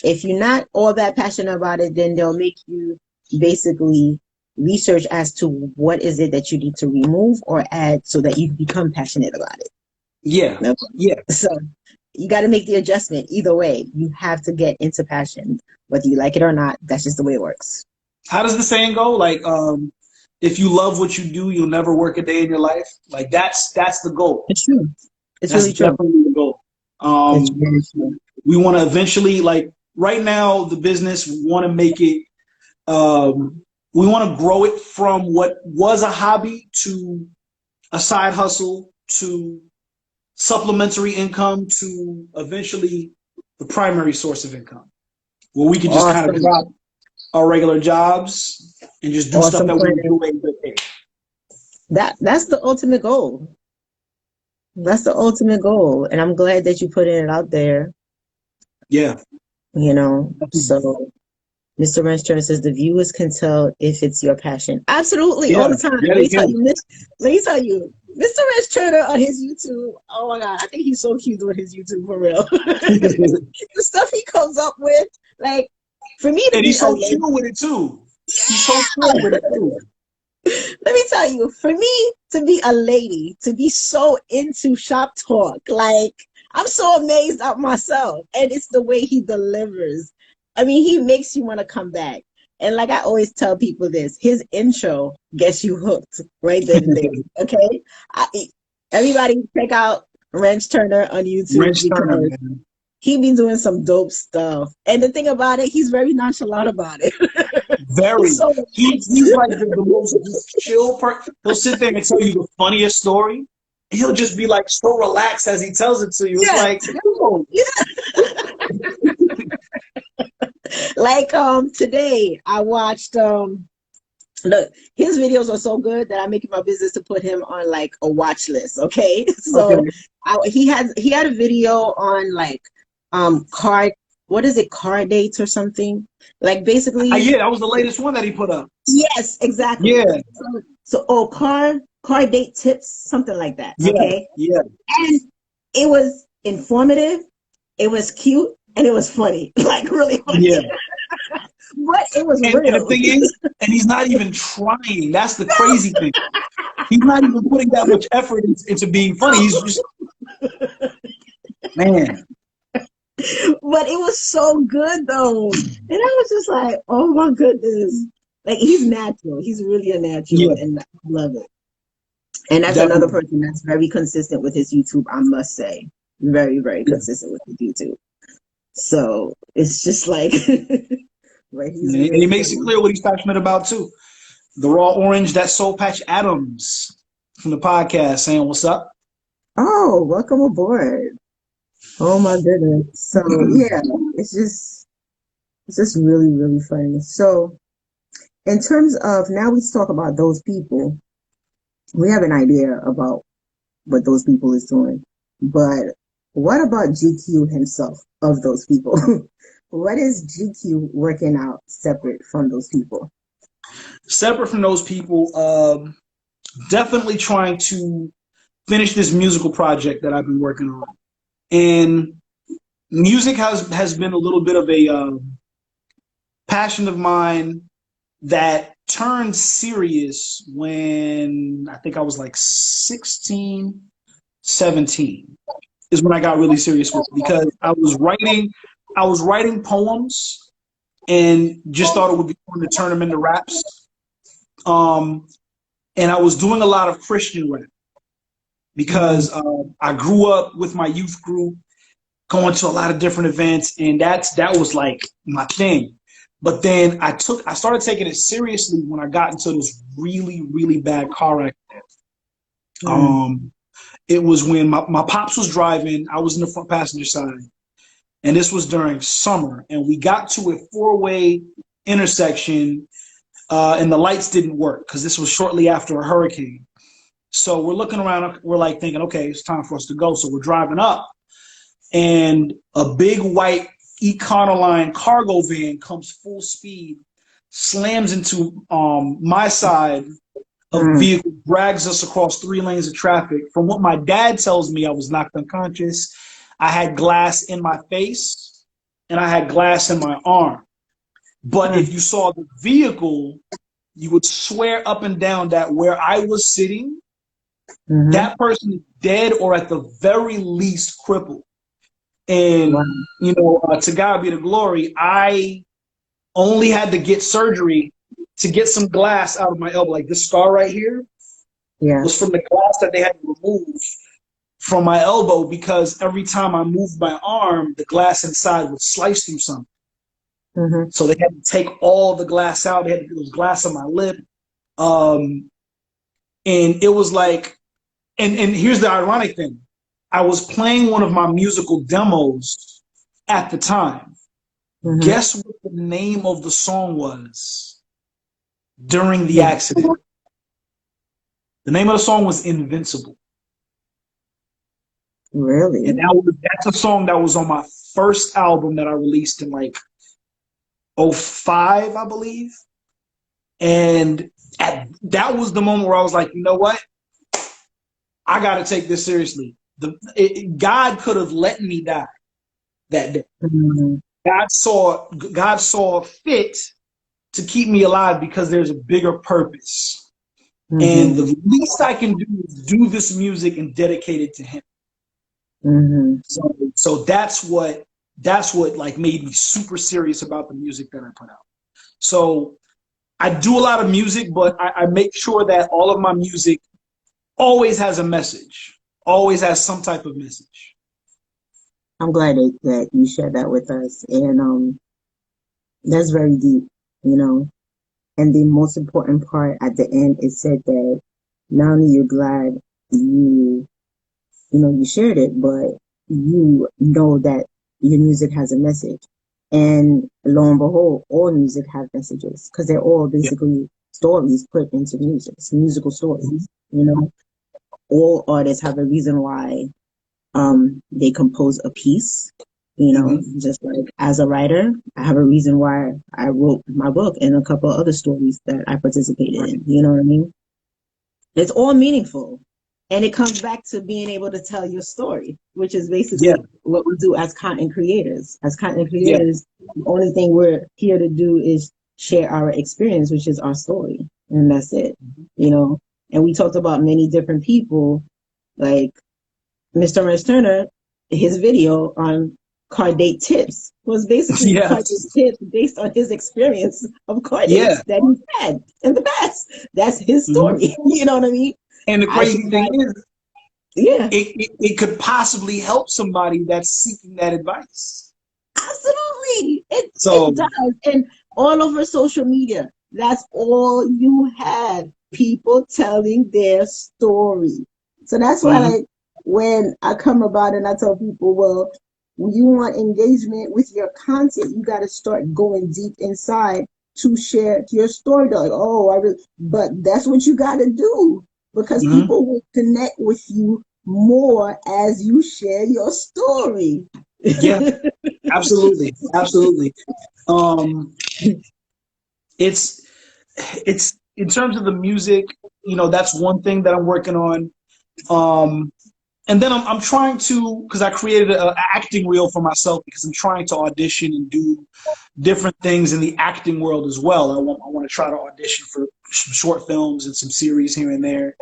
if you're not all that passionate about it, then they'll make you basically research as to what is it that you need to remove or add so that you become passionate about it. Yeah. Okay? Yeah. So you got to make the adjustment. Either way, you have to get into passion, whether you like it or not. That's just the way it works. How does the saying go? Like, if you love what you do, you'll never work a day in your life. Like, that's the goal. It's true. It's that's really true. Definitely the goal. It's really true. We want to eventually, like, right now, the business, we want to make it, we want to grow it from what was a hobby to a side hustle to supplementary income to eventually the primary source of income, where we can just kind of drop our regular jobs and just do stuff that we do and get paid. That's the ultimate goal. That's the ultimate goal. And I'm glad that you put it out there. Yeah. You know, so Mr. Renstrom says the viewers can tell if it's your passion. Absolutely, all the time. Let me tell you, Mr. Renstrom on his YouTube, oh my God, I think he's so cute with his YouTube for real. The stuff he comes up with, like, for me to and be he's so cute with it too. He's so cute with it too. Let me tell you, for me to be a lady, to be so into shop talk, like, I'm so amazed at myself. And it's the way he delivers. I mean, he makes you want to come back. And like I always tell people this, his intro gets you hooked right then and there. Okay? Everybody check out Wrench Turner on YouTube. Wrench Turner, man. He be doing some dope stuff. And the thing about it, he's very nonchalant about it. Very. He's like the most just chill person. He'll sit there and tell you the funniest story. He'll just be like so relaxed as he tells it to you. It's like, oh. Like today I watched look, his videos are so good that I make it my business to put him on like a watch list. Okay. So he had a video on like car dates or something, like basically yeah, that was the latest one that he put up. Yes, exactly. Yeah. So car date tips, something like that. Yeah, okay. Yeah. And it was informative, it was cute, and it was funny. Like really funny. Yeah. But it was real. And the thing is, and he's not even trying. That's the crazy thing. He's not even putting that much effort into being funny. He's just man. But it was so good though. And I was just like, oh my goodness. Like he's natural. He's really a natural, and I love it. And that's another person that's very consistent with his YouTube, I must say. Very, very consistent with his YouTube. So it's just like right. And he makes it clear what he's passionate about too. The raw orange, that's Soul Patch Adams from the podcast saying what's up. Oh, welcome aboard. Oh my goodness. So yeah, it's just really, really funny. So in terms of now we talk about those people, we have an idea about what those people is doing. But what about GQ himself of those people? What is GQ working out separate from those people? Separate from those people, definitely trying to finish this musical project that I've been working on. And music has been a little bit of a passion of mine that turned serious when I think I was like 16, 17 is when I got really serious with it because I was writing poems and just thought it would be fun to turn them into raps. Um, and I was doing a lot of Christian rap because I grew up with my youth group, going to a lot of different events, and that was like my thing. But then I started taking it seriously when I got into this really, really bad car accident. Mm, Um, it was when my pops was driving, I was in the front passenger side, and this was during summer, and we got to a four-way intersection, and the lights didn't work because this was shortly after a hurricane. So we're looking around, we're like thinking, okay, it's time for us to go. So we're driving up, and a big white Econoline cargo van comes full speed, slams into my side of the mm, vehicle, drags us across 3 lanes of traffic. From what my dad tells me, I was knocked unconscious. I had glass in my face and I had glass in my arm. But mm, if you saw the vehicle, you would swear up and down that where I was sitting, mm-hmm. that person is dead or at the very least crippled. Wow. And, to God be the glory, I only had to get surgery to get some glass out of my elbow. Like this scar right here Yeah. was from the glass that they had to remove from my elbow because every time I moved my arm, the glass inside would slice through something. Mm-hmm. So they had to take all the glass out. They had to get those glass on my lip. Um, and it was like, and here's the ironic thing. I was playing one of my musical demos at the time. Mm-hmm. Guess what the name of the song was during the accident? The name of the song was Invincible. And Really? that's a song that was on my first album that I released in like '05, I believe. And that was the moment where I was like, you know what? I got to take this seriously. God could have let me die that day. Mm-hmm. God saw fit to keep me alive because there's a bigger purpose. And Mm-hmm. the least I can do is do this music and dedicate it to him. Mm-hmm. So that's what like made me super serious about the music that I put out. So I do a lot of music, but I make sure that all of my music always has a message, always has some type of message. I'm glad that you shared that with us. And that's very deep, you know. And the most important part at the end is said that not only you're glad you you shared it, but you know that your music has a message. And lo and behold, all music have messages because they're all Yeah. basically stories put into music, it's musical stories. You know, all artists have a reason why they compose a piece. You know, Mm-hmm. just like as a writer, I have a reason why I wrote my book and a couple of other stories that I participated Right. in. You know what I mean? It's all meaningful. And it comes back to being able to tell your story, which is Yeah. basically what we do as content creators. As content Yeah. creators, the only thing we're here to do is share our experience, which is our story. And that's it, you know. And we talked about many different people, like Mr. Ernest Turner, his video on car date tips was basically car date Yes. tips based on his experience of car Yeah. dates that he's had in the past. That's his Mm-hmm. story. You know what I mean? And the I share crazy thing my, is, yeah, it could possibly help somebody that's seeking that advice. absolutely. It So does. And all over social media, that's all you have. People telling their story. So that's why, mhm. like, when I come about and I tell people, well, when you want engagement with your content, you got to start going deep inside to share your story. They're like, oh, but that's what you got to do because Hmm. people will connect with you more as you share your story. Yeah, absolutely, absolutely. Um, it's it's in terms of the music, that's one thing that I'm working on. Um, and then I'm trying to, because I created an acting reel for myself because I'm trying to audition and do different things in the acting world as well. I want to try to audition for some short films and some series here and there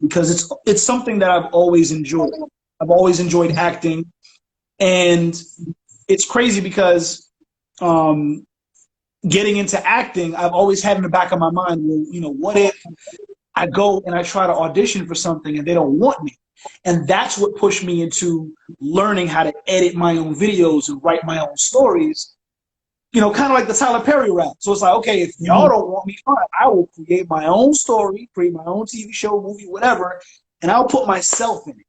because it's something that I've always enjoyed. I've always enjoyed acting, and it's crazy because um, getting into acting, I've always had in the back of my mind, well, what if I go and I try to audition for something and they don't want me? And that's what pushed me into learning how to edit my own videos and write my own stories, kind of like the Tyler Perry rap. So it's like, okay, if y'all don't want me, fine, I will create my own story, create my own TV show, movie, whatever, and I'll put myself in it.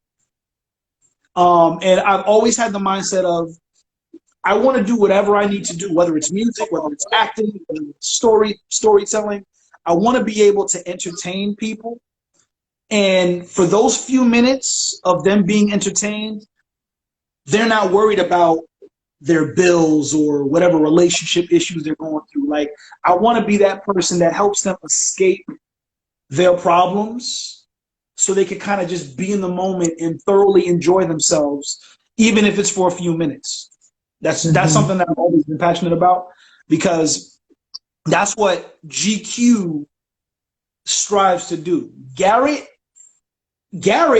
And I've always had the mindset of I want to do whatever I need to do, whether it's music, whether it's acting, whether it's storytelling. I want to be able to entertain people. And for those few minutes of them being entertained, they're not worried about their bills or whatever relationship issues they're going through. Like, I want to be that person that helps them escape their problems so they can kind of just be in the moment and thoroughly enjoy themselves, even if it's for a few minutes. That's something that I've always been passionate about because that's what GQ strives to do. Garrett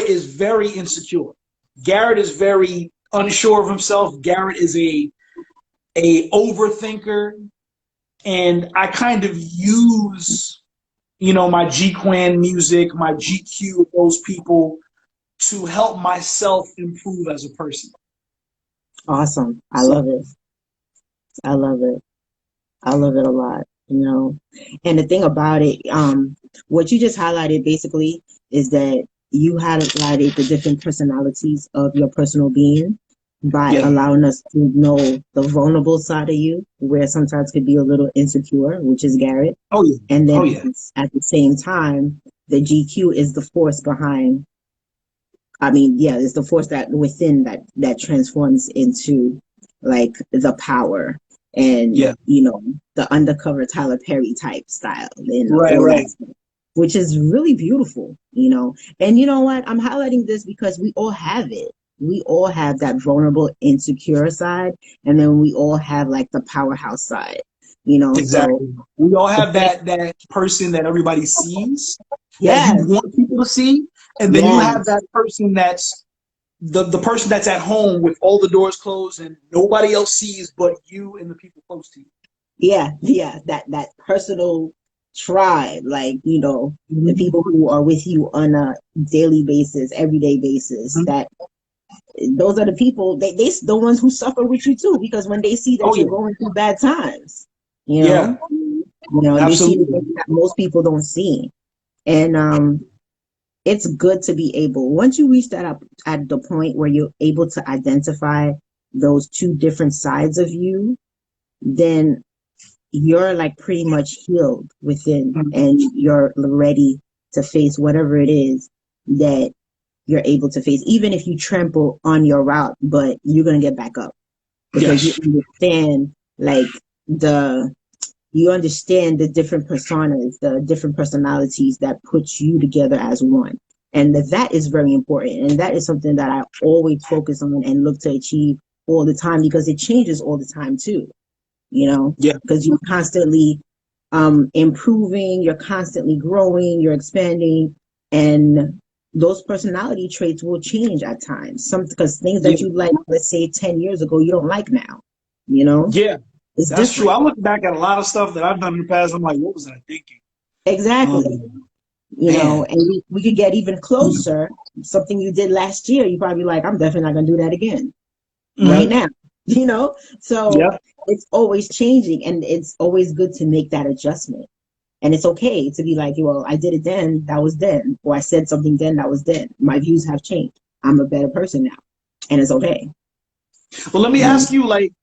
is very insecure. Garrett is very unsure of himself. Garrett is a overthinker, and I kind of use my GQuan music, my GQ, those people to help myself improve as a person. Awesome. I So love it. I love it. I love it a lot, And the thing about it, what you just highlighted basically is that you highlighted the different personalities of your personal being by yeah. allowing us to know the vulnerable side of you, where sometimes could be a little insecure, which is Garrett. Oh yeah. And then Oh yeah. at the same time, the GQ is the force behind. I mean, yeah, it's the force that within that transforms into like the power and Yeah. the undercover Tyler Perry type style and Right. all Right. that stuff, which is really beautiful. And you know what? I'm highlighting this because we all have it. We all have that vulnerable, insecure side, and then we all have like the powerhouse side. So Exactly. We all the have fact, that person that everybody sees that you yes, want people to see, and then you have yes. that person that's the person that's at home with all the doors closed and nobody else sees but you and the people close to you. Yeah, that personal tribe, like, the Mm-hmm. people who are with you on a daily basis, everyday basis, Mm-hmm. that those are the people, they the ones who suffer with you too, because when they see Oh that you're yeah. going through bad times, you Yeah. know, they see the Absolutely. things that most people don't see. And it's good to be able, once you reach that up at the point where you're able to identify those two different sides of you, then you're like pretty much healed within Mhm. and you're ready to face whatever it is that you're able to face, even if you trample on your route, but you're going to get back up because you Yes. understand like the you understand the different personas, the different personalities that put you together as one. And that is very important. And that is something that I always focus on and look to achieve all the time because it changes all the time too, Yeah. because you're constantly improving, you're constantly growing, you're expanding, and those personality traits will change at times. Some because things that Yeah. you like, let's say 10 years ago, you don't like now. You know, Yeah. it's That's true. different. I look back at a lot of stuff that I've done in the past. I'm like, what was I thinking? Exactly. Um, man. And we could get even closer. Something you did last year, you probably like, I'm definitely not gonna do that again right Mm-hmm. now. So Yeah. it's always changing, and it's always good to make that adjustment. And it's okay to be like, well, I did it then, that was then, or I said something then, that was then. My views have changed. I'm a better person now, and it's okay. Well, let me ask you, like,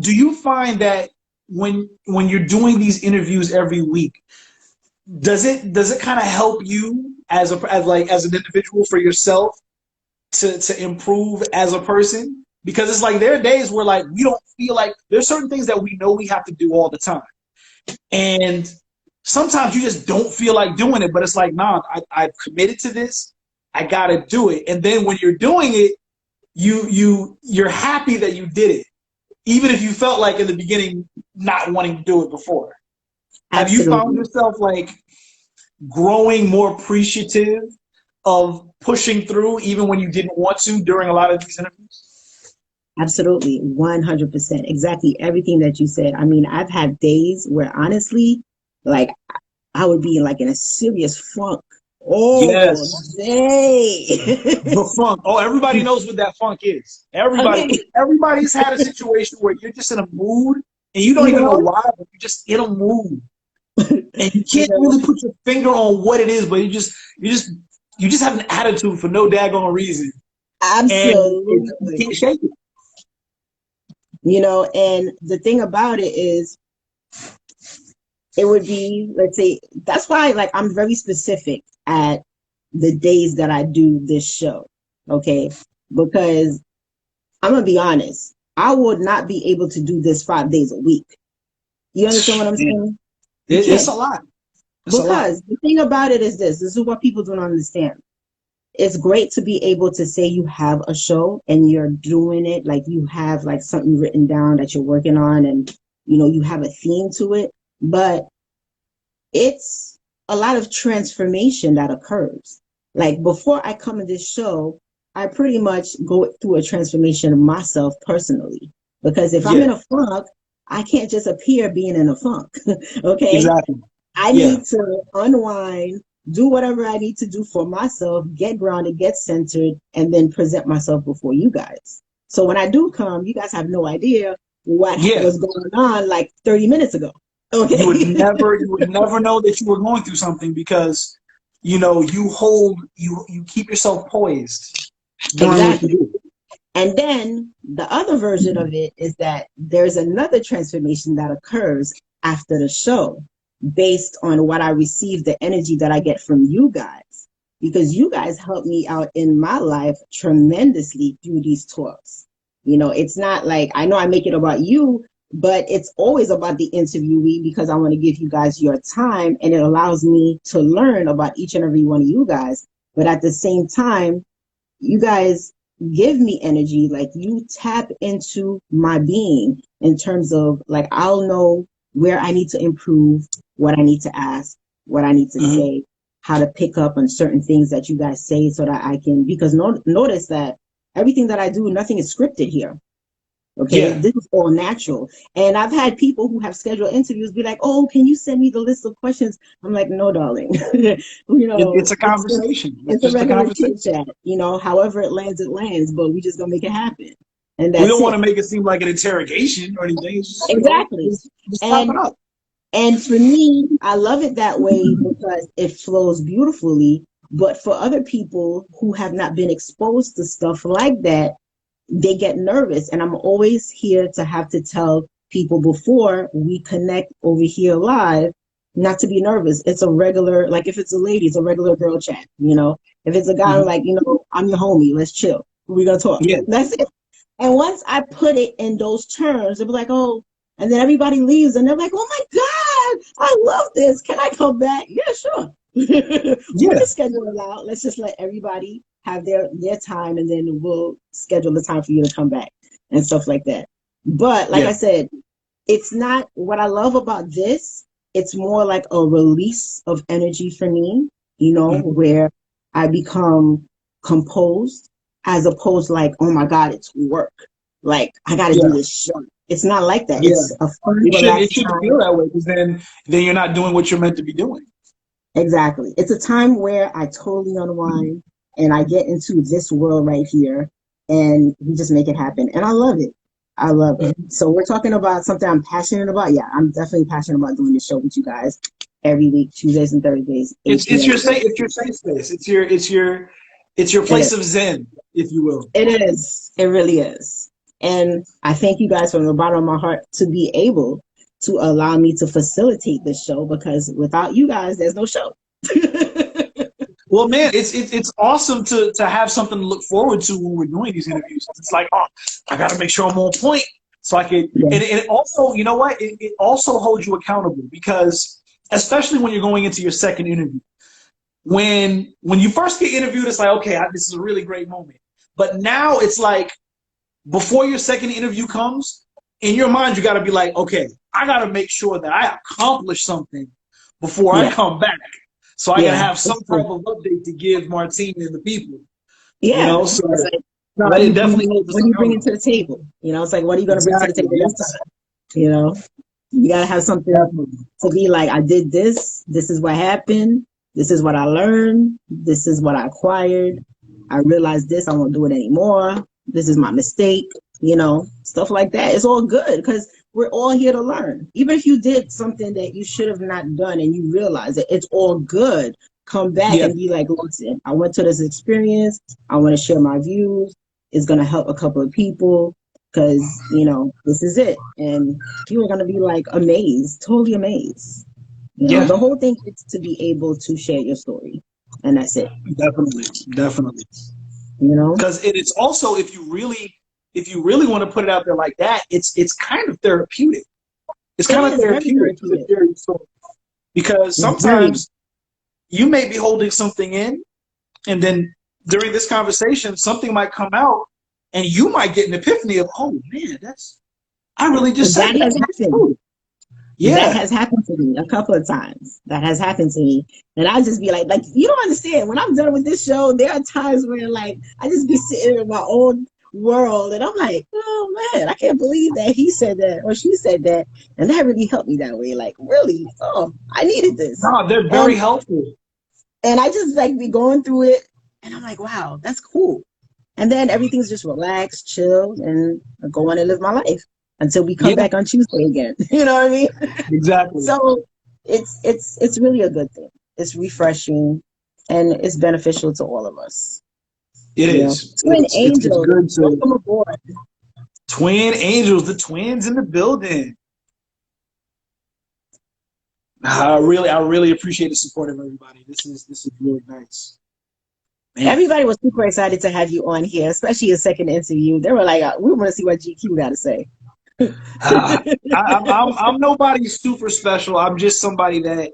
do you find that when you're doing these interviews every week, does it kind of help you as an individual for yourself to improve as a person? Because it's like there are days where like we don't feel like there's certain things that we know we have to do all the time, and sometimes you just don't feel like doing it. But it's like, nah, I've committed to this. I gotta do it. And then when you're doing it, you're happy that you did it, even if you felt like in the beginning not wanting to do it before. Have you found Absolutely. yourself like growing more appreciative of pushing through even when you didn't want to during a lot of these interviews? Absolutely. 100%. Exactly everything that you said. I mean, I've had days where honestly, like I would be like in a serious funk all Yes. day. The funk. Oh, everybody knows what that funk is. Okay. Everybody's had a situation where you're just in a mood and you don't You even know know, why, but you're just in a mood. And you you can't know, really put your finger on what it is, but you just have an attitude for no daggone reason. And you absolutely. can't shake it. You know, and the thing about it is, it would be, let's say, that's why, like, I'm very specific at the days that I do this show. Okay. Because I'm going to be honest, I would not be able to do this 5 days a week. You understand what I'm Man, saying? You it's a can't. lot. It's a lot. Because the thing about it is this is what people don't understand. It's great to be able to say you have a show and you're doing it, like you have like something written down that you're working on, and you know you have a theme to it, but it's a lot of transformation that occurs. Like before I come to this show, I pretty much go through a transformation of myself personally. Because if I'm Yeah, in a funk, I can't just appear being in a funk. Okay. exactly. I Yeah. need to unwind, do whatever I need to do for myself, get grounded, get centered, and then present myself before you guys. So when I do come, you guys have no idea what Yeah. was going on like 30 minutes ago. You would Okay. never you would never know that you were going through something because you keep yourself poised during what you Exactly. do. And then the other version of it is that there's another transformation that occurs after the show based on what I receive, the energy that I get from you guys, because you guys help me out in my life tremendously through these talks. You know, it's not like I know I make it about you, but it's always about the interviewee because I want to give you guys your time and it allows me to learn about each and every one of you guys. But at the same time, you guys give me energy, like you tap into my being in terms of like I'll know where I need to improve, what I need to ask, what I need to Hmm. say, how to pick up on certain things that you guys say so that I can, because notice that everything that I do, nothing is scripted here. Okay, Yeah. this is all natural. And I've had people who have scheduled interviews be like, "Oh, can you send me the list of questions?" I'm like, "No, darling." You It's know, a conversation. It's it's a just a regular conversation. chit chat. You know, however it lands, but we just gonna make it happen, and We that's don't want it. to make it seem like an interrogation or anything. It's just, Exactly. just chopping And up. and for me, I love it that way because it flows beautifully. But for other people who have not been exposed to stuff like that, they get nervous. And I'm always here to have to tell people before we connect over here live not to be nervous. It's a regular, like if it's a lady, it's a regular girl chat, you know. If it's a guy, Hmm. like, you know, I'm your homie, let's chill. We're gonna talk. Yeah. That's it. And once I put it in those terms, they'll be like, oh, and then everybody leaves and they're like, oh my God, I love this. Can I come back? Yeah, sure. We Yeah. can schedule it out. Let's just let everybody have their time and then we'll schedule the time for you to come back and stuff like that. But like Yeah. I said, it's not what I love about this. It's more like a release of energy for me, you know, Hmm. where I become composed as opposed like, oh my God, it's work. Like I got to do Yeah. this show. It's not like that. Yeah. It's a fun, It relaxed shouldn't feel time. that way because then you're not doing what you're meant to be doing. Exactly. It's a time where I totally unwind and I get into this world right here and we just make it happen. And I love it. I love it. Mhm. So we're talking about something I'm passionate about. Yeah, I'm definitely passionate about doing this show with you guys every week, Tuesdays and Thursdays, 8 It's p.m. your safe space. It's your It place is. of zen, if you will. It is. It really is. And I thank you guys from the bottom of my heart to be able to allow me to facilitate this show, because without you guys, there's no show. Well, man, it's awesome to have something to look forward to when we're doing these interviews. It's like, oh, I got to make sure I'm on point, so I can. Yeah. And it also, you know what? It also holds you accountable, because especially when you're going into your second interview, when you first get interviewed, it's like, okay, this is a really great moment. But now it's like, before your second interview comes, in your mind, you got to be like, okay, I got to make sure that I accomplish something before I come back. So I can have some type of update to give Martine and the people. Yeah. You know, so It's like, it definitely holds us what do you bring accountable. to the table? You know, it's like, what are you going to bring to the Exactly, table yes. this time? You know, you got to have something Definitely. to be like, I did this. This is what happened. This is what I learned. This is what I acquired. I realized this. I won't do it anymore. This is my mistake. You know, stuff like that. It's all good, because we're all here to learn. Even if you did something that you should have not done and you realize it, it's all good. Come back and be like, listen, I went to this experience. I want to share my views. It's going to help a couple of people, because, you know, this is it. And you are going to be like amazed, totally amazed. You know, the whole thing is to be able to share your story. And that's it. Definitely. You know? Because it's also, if you really want to put it out there like that, it's kind of therapeutic. It's kind of therapeutic to share your story. Because sometimes you may be holding something in, and then during this conversation, something might come out, and you might get an epiphany of, oh man, I really just said that. Has happened. Yeah. That has happened to me a couple of times. That has happened to me. And I just be like, you don't understand. When I'm done with this show, there are times where, like, I just be sitting in my own world, and I'm like, oh man, I can't believe that he said that or she said that. And that really helped me that way. Like, really? Oh, I needed this. No, they're very helpful. And I just like be going through it, and I'm like, wow, that's cool. And then everything's just relaxed, chill, and I go on and live my life until we come back on Tuesday again. You know what I mean? Exactly. So it's really a good thing. It's refreshing, and it's beneficial to all of us. It is. Twin Angels, welcome aboard. Twin Angels, the twins in the building. I really appreciate the support of everybody. This is really nice. Man. Everybody was super excited to have you on here, especially a second interview. They were like, we want to see what GQ got to say. I'm nobody super special. I'm just somebody that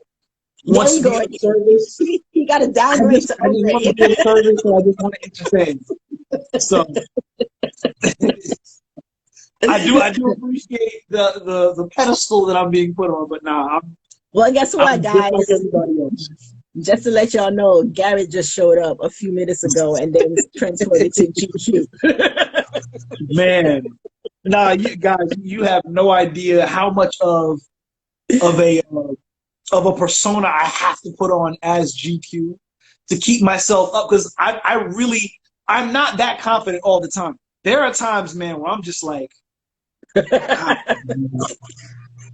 wants to be of service. He got a downgrade to I just want to be of service, and I just want to entertain. So I do appreciate the pedestal that I'm being put on, but nah. Well, guess what, guys? Like everybody else. Just to let y'all know, Garrett just showed up a few minutes ago and then transferred to GQ. Man, nah, you guys, you have no idea how much of a persona I have to put on as GQ to keep myself up, because I'm not that confident all the time. There are times, man, where I'm just like,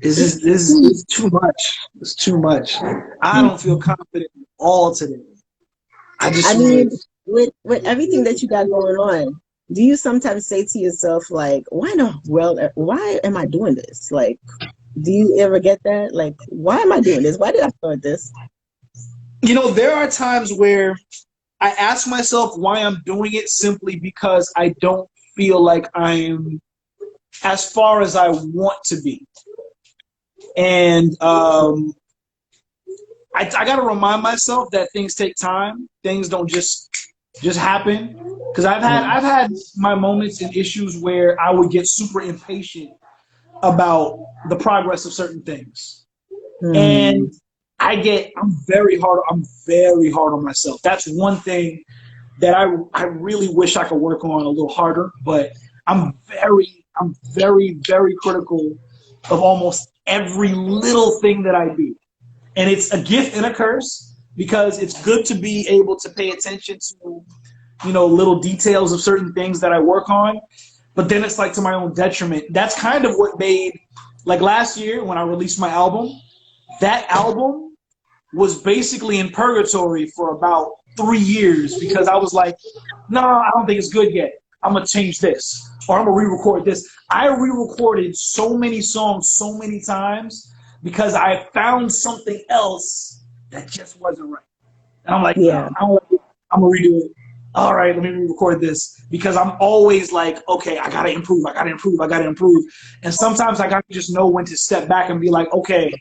this is too much. It's too much. I don't feel confident at all today. I mean, with everything that you got going on, do you sometimes say to yourself, like, why am I doing this? Like, do you ever get that? Like, why am I doing this? Why did I start this? You know, there are times where I ask myself why I'm doing it, simply because I don't feel like I'm as far as I want to be. And I got to remind myself that things take time. Things don't just happen. Because I've had my moments and issues where I would get super impatient about the progress of certain things. And I'm very hard on myself. That's one thing that I really wish I could work on a little harder, but I'm very, very critical of almost every little thing that I do. And it's a gift and a curse, because it's good to be able to pay attention to, little details of certain things that I work on. But then it's like to my own detriment. That's kind of what made, like last year when I released my album, that album was basically in purgatory for about 3 years because I was like, no, I don't think it's good yet. I'm gonna change this or I'm gonna re-record this. I re-recorded so many songs so many times because I found something else that just wasn't right. And I'm like, no, Yeah. I don't like it. I'm gonna redo it. All right, let me re-record this because I'm always like, okay, I gotta improve, I gotta improve, I gotta improve. And sometimes I gotta just know when to step back and be like, okay,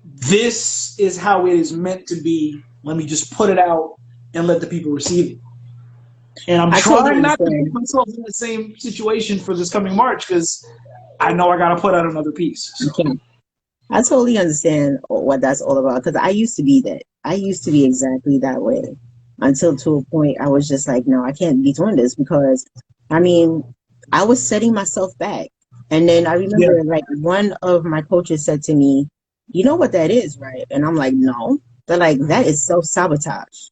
this is how it is meant to be. Let me just put it out and let the people receive it. And I'm I totally trying not to put understand. myself in the same situation for this coming March because I know I got to put out another piece. You So. can't. I totally understand what that's all about because I used to be that. I used to be exactly that way until to a point I was just like, no, I can't be doing this because, I mean, I was setting myself back. And then I Yeah. remember like one of my coaches said to me, you know what that is, right? And I'm like, no. They're like, that is self-sabotage.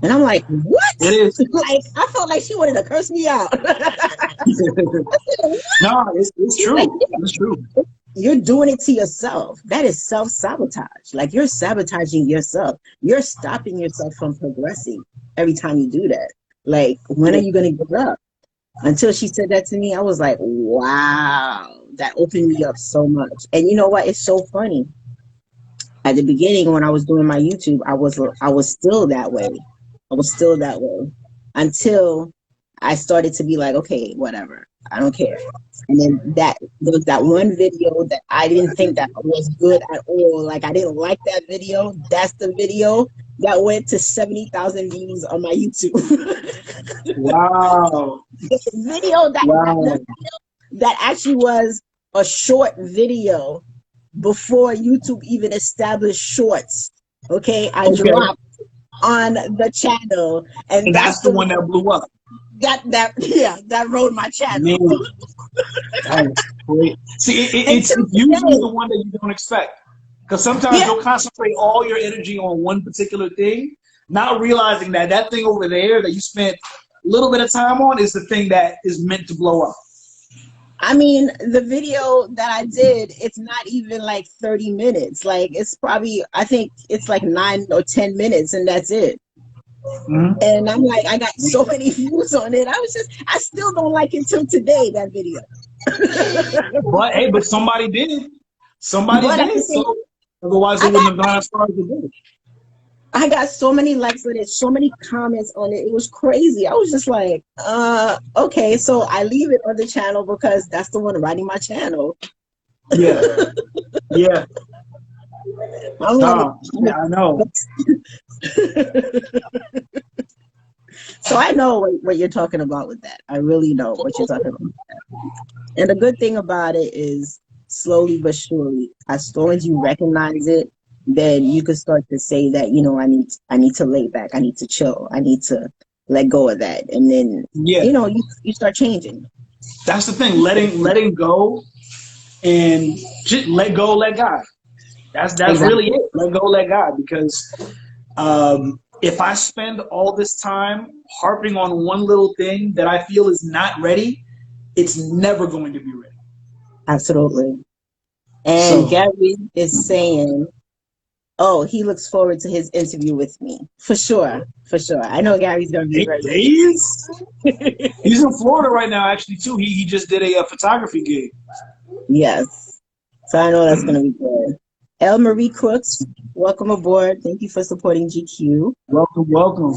And I'm like, It what? is. Like, I felt like she wanted to curse me out. No, it's Like, true. It's true. you're doing it to yourself. That is self-sabotage. Like you're sabotaging yourself. You're stopping yourself from progressing every time you do that. Like, when are Yeah. you going to give up? Until she said that to me, I was like, wow, that opened me up so much. And you know what? It's so funny. At the beginning, when I was doing my YouTube, I was still that way. I was still that way until I started to be like, okay, whatever, I don't care. And then there was that one video that I didn't think that was good at all. Like I didn't like that video. That's the video that went to 70,000 views on my YouTube. Wow. The video Wow. that actually was a short video before YouTube even established shorts. Okay, I Okay. dropped on the channel, and And that's that's the the one that blew up. that rode my channel. Man, that's great. See, it's Until usually today. the one that you don't expect. Because sometimes Yeah, you'll concentrate all your energy on one particular thing, not realizing that that thing over there that you spent a little bit of time on is the thing that is meant to blow up. I mean, the video that I did, it's not even like 30 minutes. Like it's probably, I think it's like 9 or 10 minutes, and that's it. Mhm. And I'm like, I got so many views on it. I still don't like it till today, that video. But hey, but somebody did. Somebody But at the did. same, So otherwise, I it got wouldn't have gone as far as it did. I got so many likes on it, so many comments on it. It was crazy. I was just like, okay, so I leave it on the channel because that's the one running my channel. Yeah. Yeah. I'm like, No. Yeah, I know. so I know what you're talking about with that. I really know what you're talking about. And the good thing about it is slowly but surely, as long as you recognize it, then you can start to say that, I need to lay back, I need to chill, I need to let go of that. And then, Yeah. you start changing. That's the thing. Letting go and just let go, let God. That's really Exactly. it. Let go, let God. Because if I spend all this time harping on one little thing that I feel is not ready, it's never going to be ready. Absolutely. And So Gary is saying, oh, he looks forward to his interview with me. For sure. For sure. I know Gary's going to be very he's in Florida right now, actually too. He just did a photography gig. Yes. So I know that's going to be good. El Marie Crooks, welcome aboard. Thank you for supporting GQ. Welcome, welcome.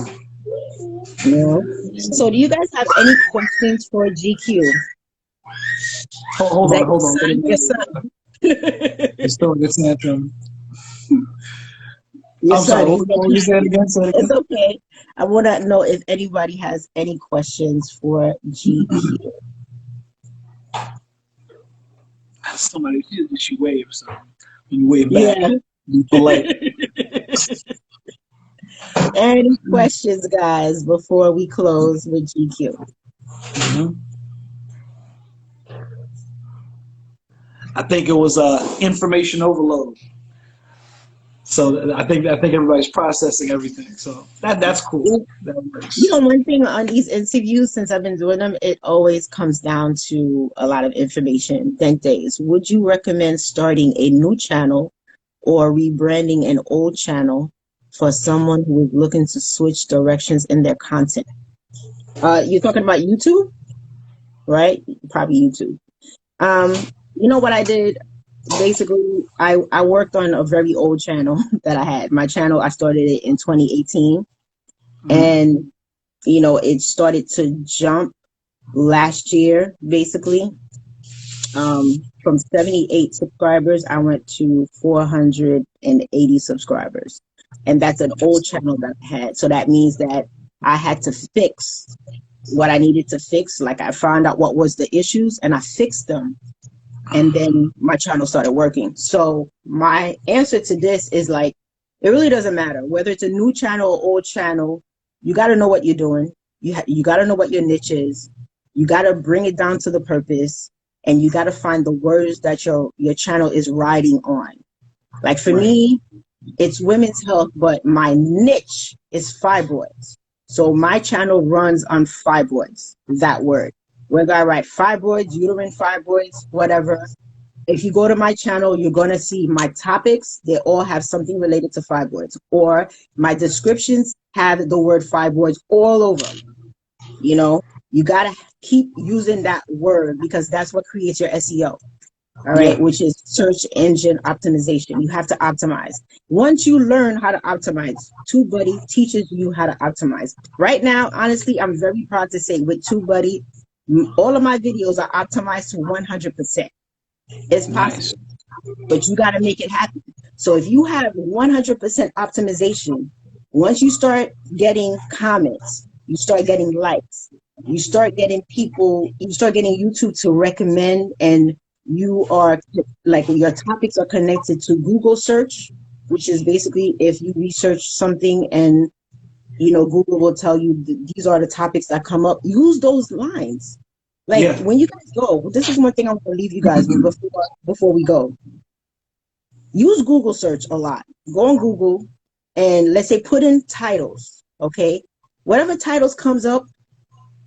Yeah. So do you guys have any questions for GQ? Hold Is on, that your hold on. son? Your son? It's still a tantrum. Your I'm sorry. son. What were you saying again? Say it again. It's okay. I want to know if anybody has any questions for GQ. Somebody, she waves. So when you wave back, Yeah. be polite. Any questions, guys, before we close with GQ? Mm-hmm. I think it was information overload. So I think everybody's processing everything. So that's cool. That works. One thing on these interviews, since I've been doing them, it always comes down to a lot of information. Days. Would you recommend starting a new channel or rebranding an old channel for someone who is looking to switch directions in their content. You're talking about YouTube, right? Probably YouTube. Um, you know what I did? Basically, I worked on a very old channel that I had. My channel, I started it in 2018, and it started to jump last year, basically. From 78 subscribers, I went to 480 subscribers. And that's an old channel that I had. So that means that I had to fix what I needed to fix. Like, I found out what was the issues and I fixed them. And then my channel started working. So my answer to this is, like, it really doesn't matter whether it's a new channel or old channel. You got to know what you're doing. You got to know what your niche is. You got to bring it down to the purpose, and you got to find the words that your channel is riding on. Like, for me, it's women's health, but my niche is fibroids. So my channel runs on fibroids, that word. Whether I write fibroids, uterine fibroids, whatever. If you go to my channel, you're going to see my topics. They all have something related to fibroids, or my descriptions have the word fibroids all over. You got to keep using that word, because that's what creates your SEO. All right, which is search engine optimization. You have to optimize. Once you learn how to optimize, TubeBuddy teaches you how to optimize. Right now, honestly, I'm very proud to say with TubeBuddy, all of my videos are optimized to 100%. It's possible, but you got to make it happen. So if you have 100% optimization, once you start getting comments, you start getting likes, you start getting YouTube to recommend, and you are, like, your topics are connected to Google search, which is basically if you research something and Google will tell you these are the topics that come up. Use those lines. Like, when you guys go, this is one thing I want to leave you guys with before we go. Use Google search a lot. Go on Google and, let's say, put in titles, okay? Whatever titles comes up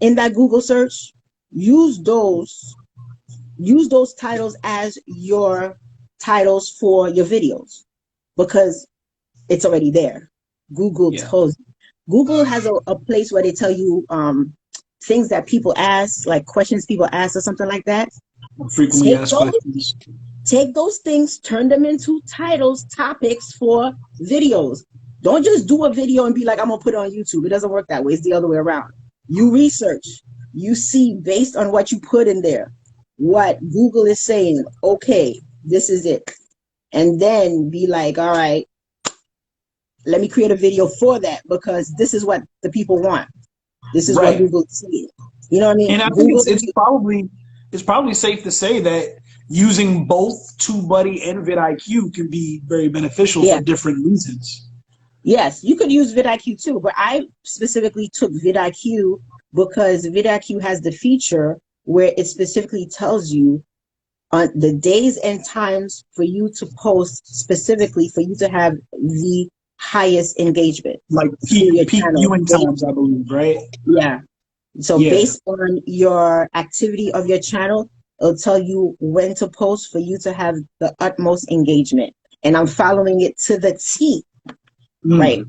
in that Google search, use those titles as your titles for your videos, because it's already there. Google tells you. Google has a place where they tell you things that people ask, like questions people ask or something like that. Frequently asked questions. Take those things, turn them into titles, topics for videos. Don't just do a video and be like, I'm gonna put it on YouTube. It doesn't work that way. It's the other way around. You research, you see based on what you put in there, what Google is saying. Okay, this is it. And then be like, all right, let me create a video for that, because this is what the people want. This is what Google is saying. You know what I mean? And I think it's probably safe to say that using both TubeBuddy and vidIQ can be very beneficial for different reasons. Yes, you could use vidIQ too, but I specifically took vidIQ because vidIQ has the feature where it specifically tells you on the days and times for you to post, specifically for you to have the highest engagement. Like peak viewing times, I believe, right? Yeah. So based on your activity of your channel, it'll tell you when to post for you to have the utmost engagement. And I'm following it to the T. Right.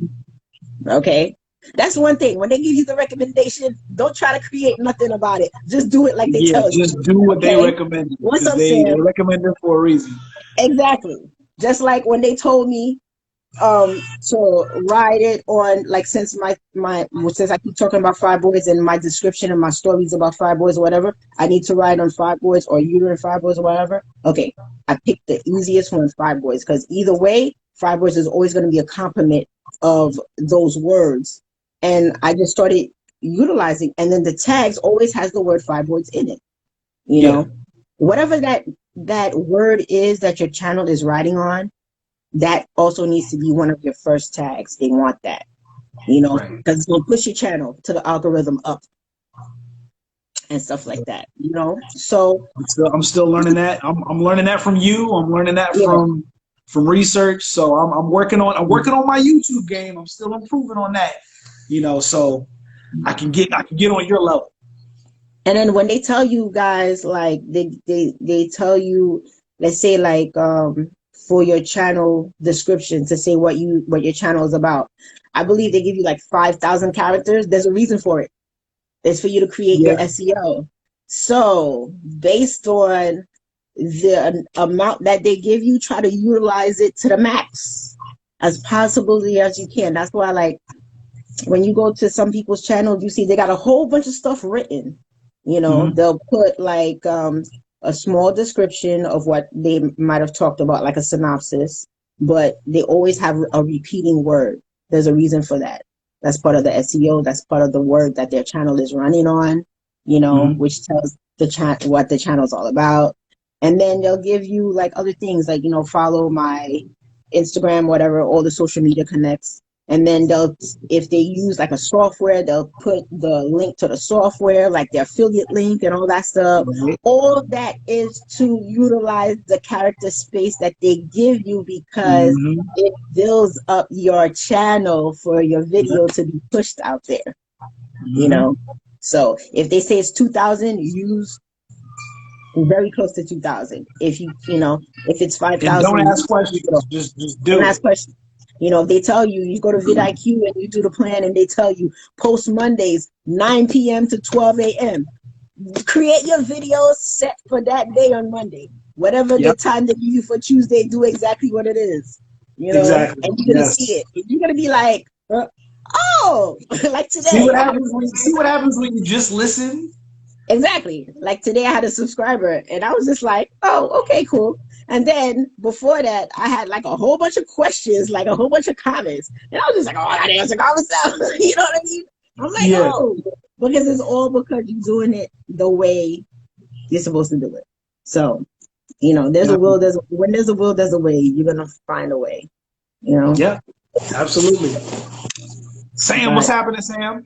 Okay. That's one thing. When they give you the recommendation, don't try to create nothing about it. Just do it like they tell you. Just do what they recommend. What's up, they recommend it for a reason. Exactly. Just like when they told me to write it on, like, since since I keep talking about fibroids and my description and my stories about fibroids or whatever, I need to write on fibroids or uterine fibroids or whatever. Okay, I picked the easiest one, fibroids, because either way, fibroids is always going to be a complement of those words. And I just started utilizing, and then the tags always has the word fibroids in it. You know, whatever that word is that your channel is writing on, that also needs to be one of your first tags. They want that, because it's going to push your channel to the algorithm up and stuff like that, So I'm still learning that. I'm learning that from you. I'm learning that from research. So I'm working on my YouTube game. I'm still improving on that, so I can get on your level. And then when they tell you guys, like, they tell you, let's say, like, for your channel description to say what your channel is about. I believe they give you like 5,000 characters. There's a reason for it. It's for you to create your Yeah. SEO. So based on the amount that they give you, try to utilize it to the max as possibly as you can. That's why, like, when you go to some people's channels, you see they got a whole bunch of stuff written. You know, they'll put like a small description of what they might have talked about, like a synopsis, but they always have a repeating word. There's a reason for that. That's part of the SEO. That's part of the word that their channel is running on, you know, which tells the chat what the channel's all about. And then they'll give you like other things, like, you know, follow my Instagram, whatever, all the social media connects. And then they'll, if they use like a software, they'll put the link to the software, like their affiliate link and all that stuff. All of that is to utilize the character space that they give you, because it builds up your channel for your video to be pushed out there, you know? So if they say it's 2,000, use very close to 2,000. If you know, if it's 5,000, and don't ask questions. Just do don't it. ask questions. You know, if they tell you, you go to vidIQ and you do the plan and they tell you post Mondays 9 p.m. to 12 a.m. Create your video set for that day on Monday. Whatever the time they give you for Tuesday, do exactly what it is. You know, Exactly. and you're gonna see it. You're gonna be like, oh, like today. See what happens when you just listen. Exactly. Like today I had a subscriber and I was just like, oh, okay, cool. And then before that, I had like a whole bunch of questions, like a whole bunch of comments. And I was just like, oh, I gotta answer comments now. You know what I mean? I'm like, oh, because it's all because you're doing it the way you're supposed to do it. So, you know, there's a will, when there's a will, there's a way. You're gonna find a way, you know? Yeah, absolutely. Sam, what's happening, Sam?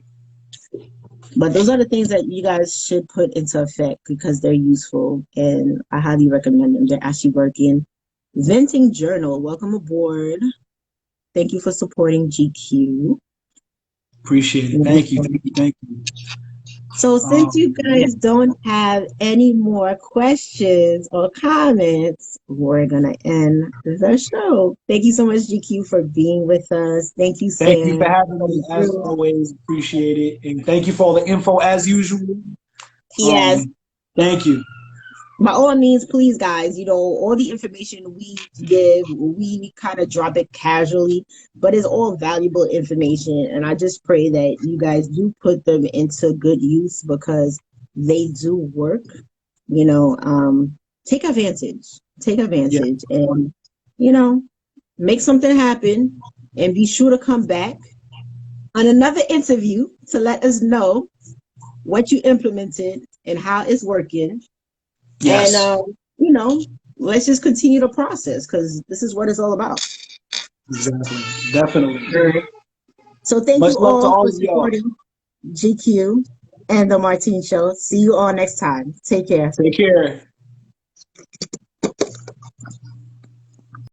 But those are the things that you guys should put into effect because they're useful, and I highly recommend them. They're actually working. Venting Journal, welcome aboard. Thank you for supporting GQ. Appreciate it. Thank you. Thank you. So since you guys don't have any more questions or comments, we're going to end the show. Thank you so much, GQ, for being with us. Thank you, Sam. Thank you for having me, as always. Appreciate it. And thank you for all the info, as usual. Yes. Thank you. By all means, please, guys, you know, all the information we give, we kind of drop it casually, but it's all valuable information. And I just pray that you guys do put them into good use because they do work. You know, take advantage. And, you know, make something happen, and be sure to come back on another interview to let us know what you implemented and how it's working. Yes. And, you know, let's just continue the process because this is what it's all about. Exactly. Definitely. So thank you all for supporting GQ and the Martine Show. See you all next time. Take care. Take care.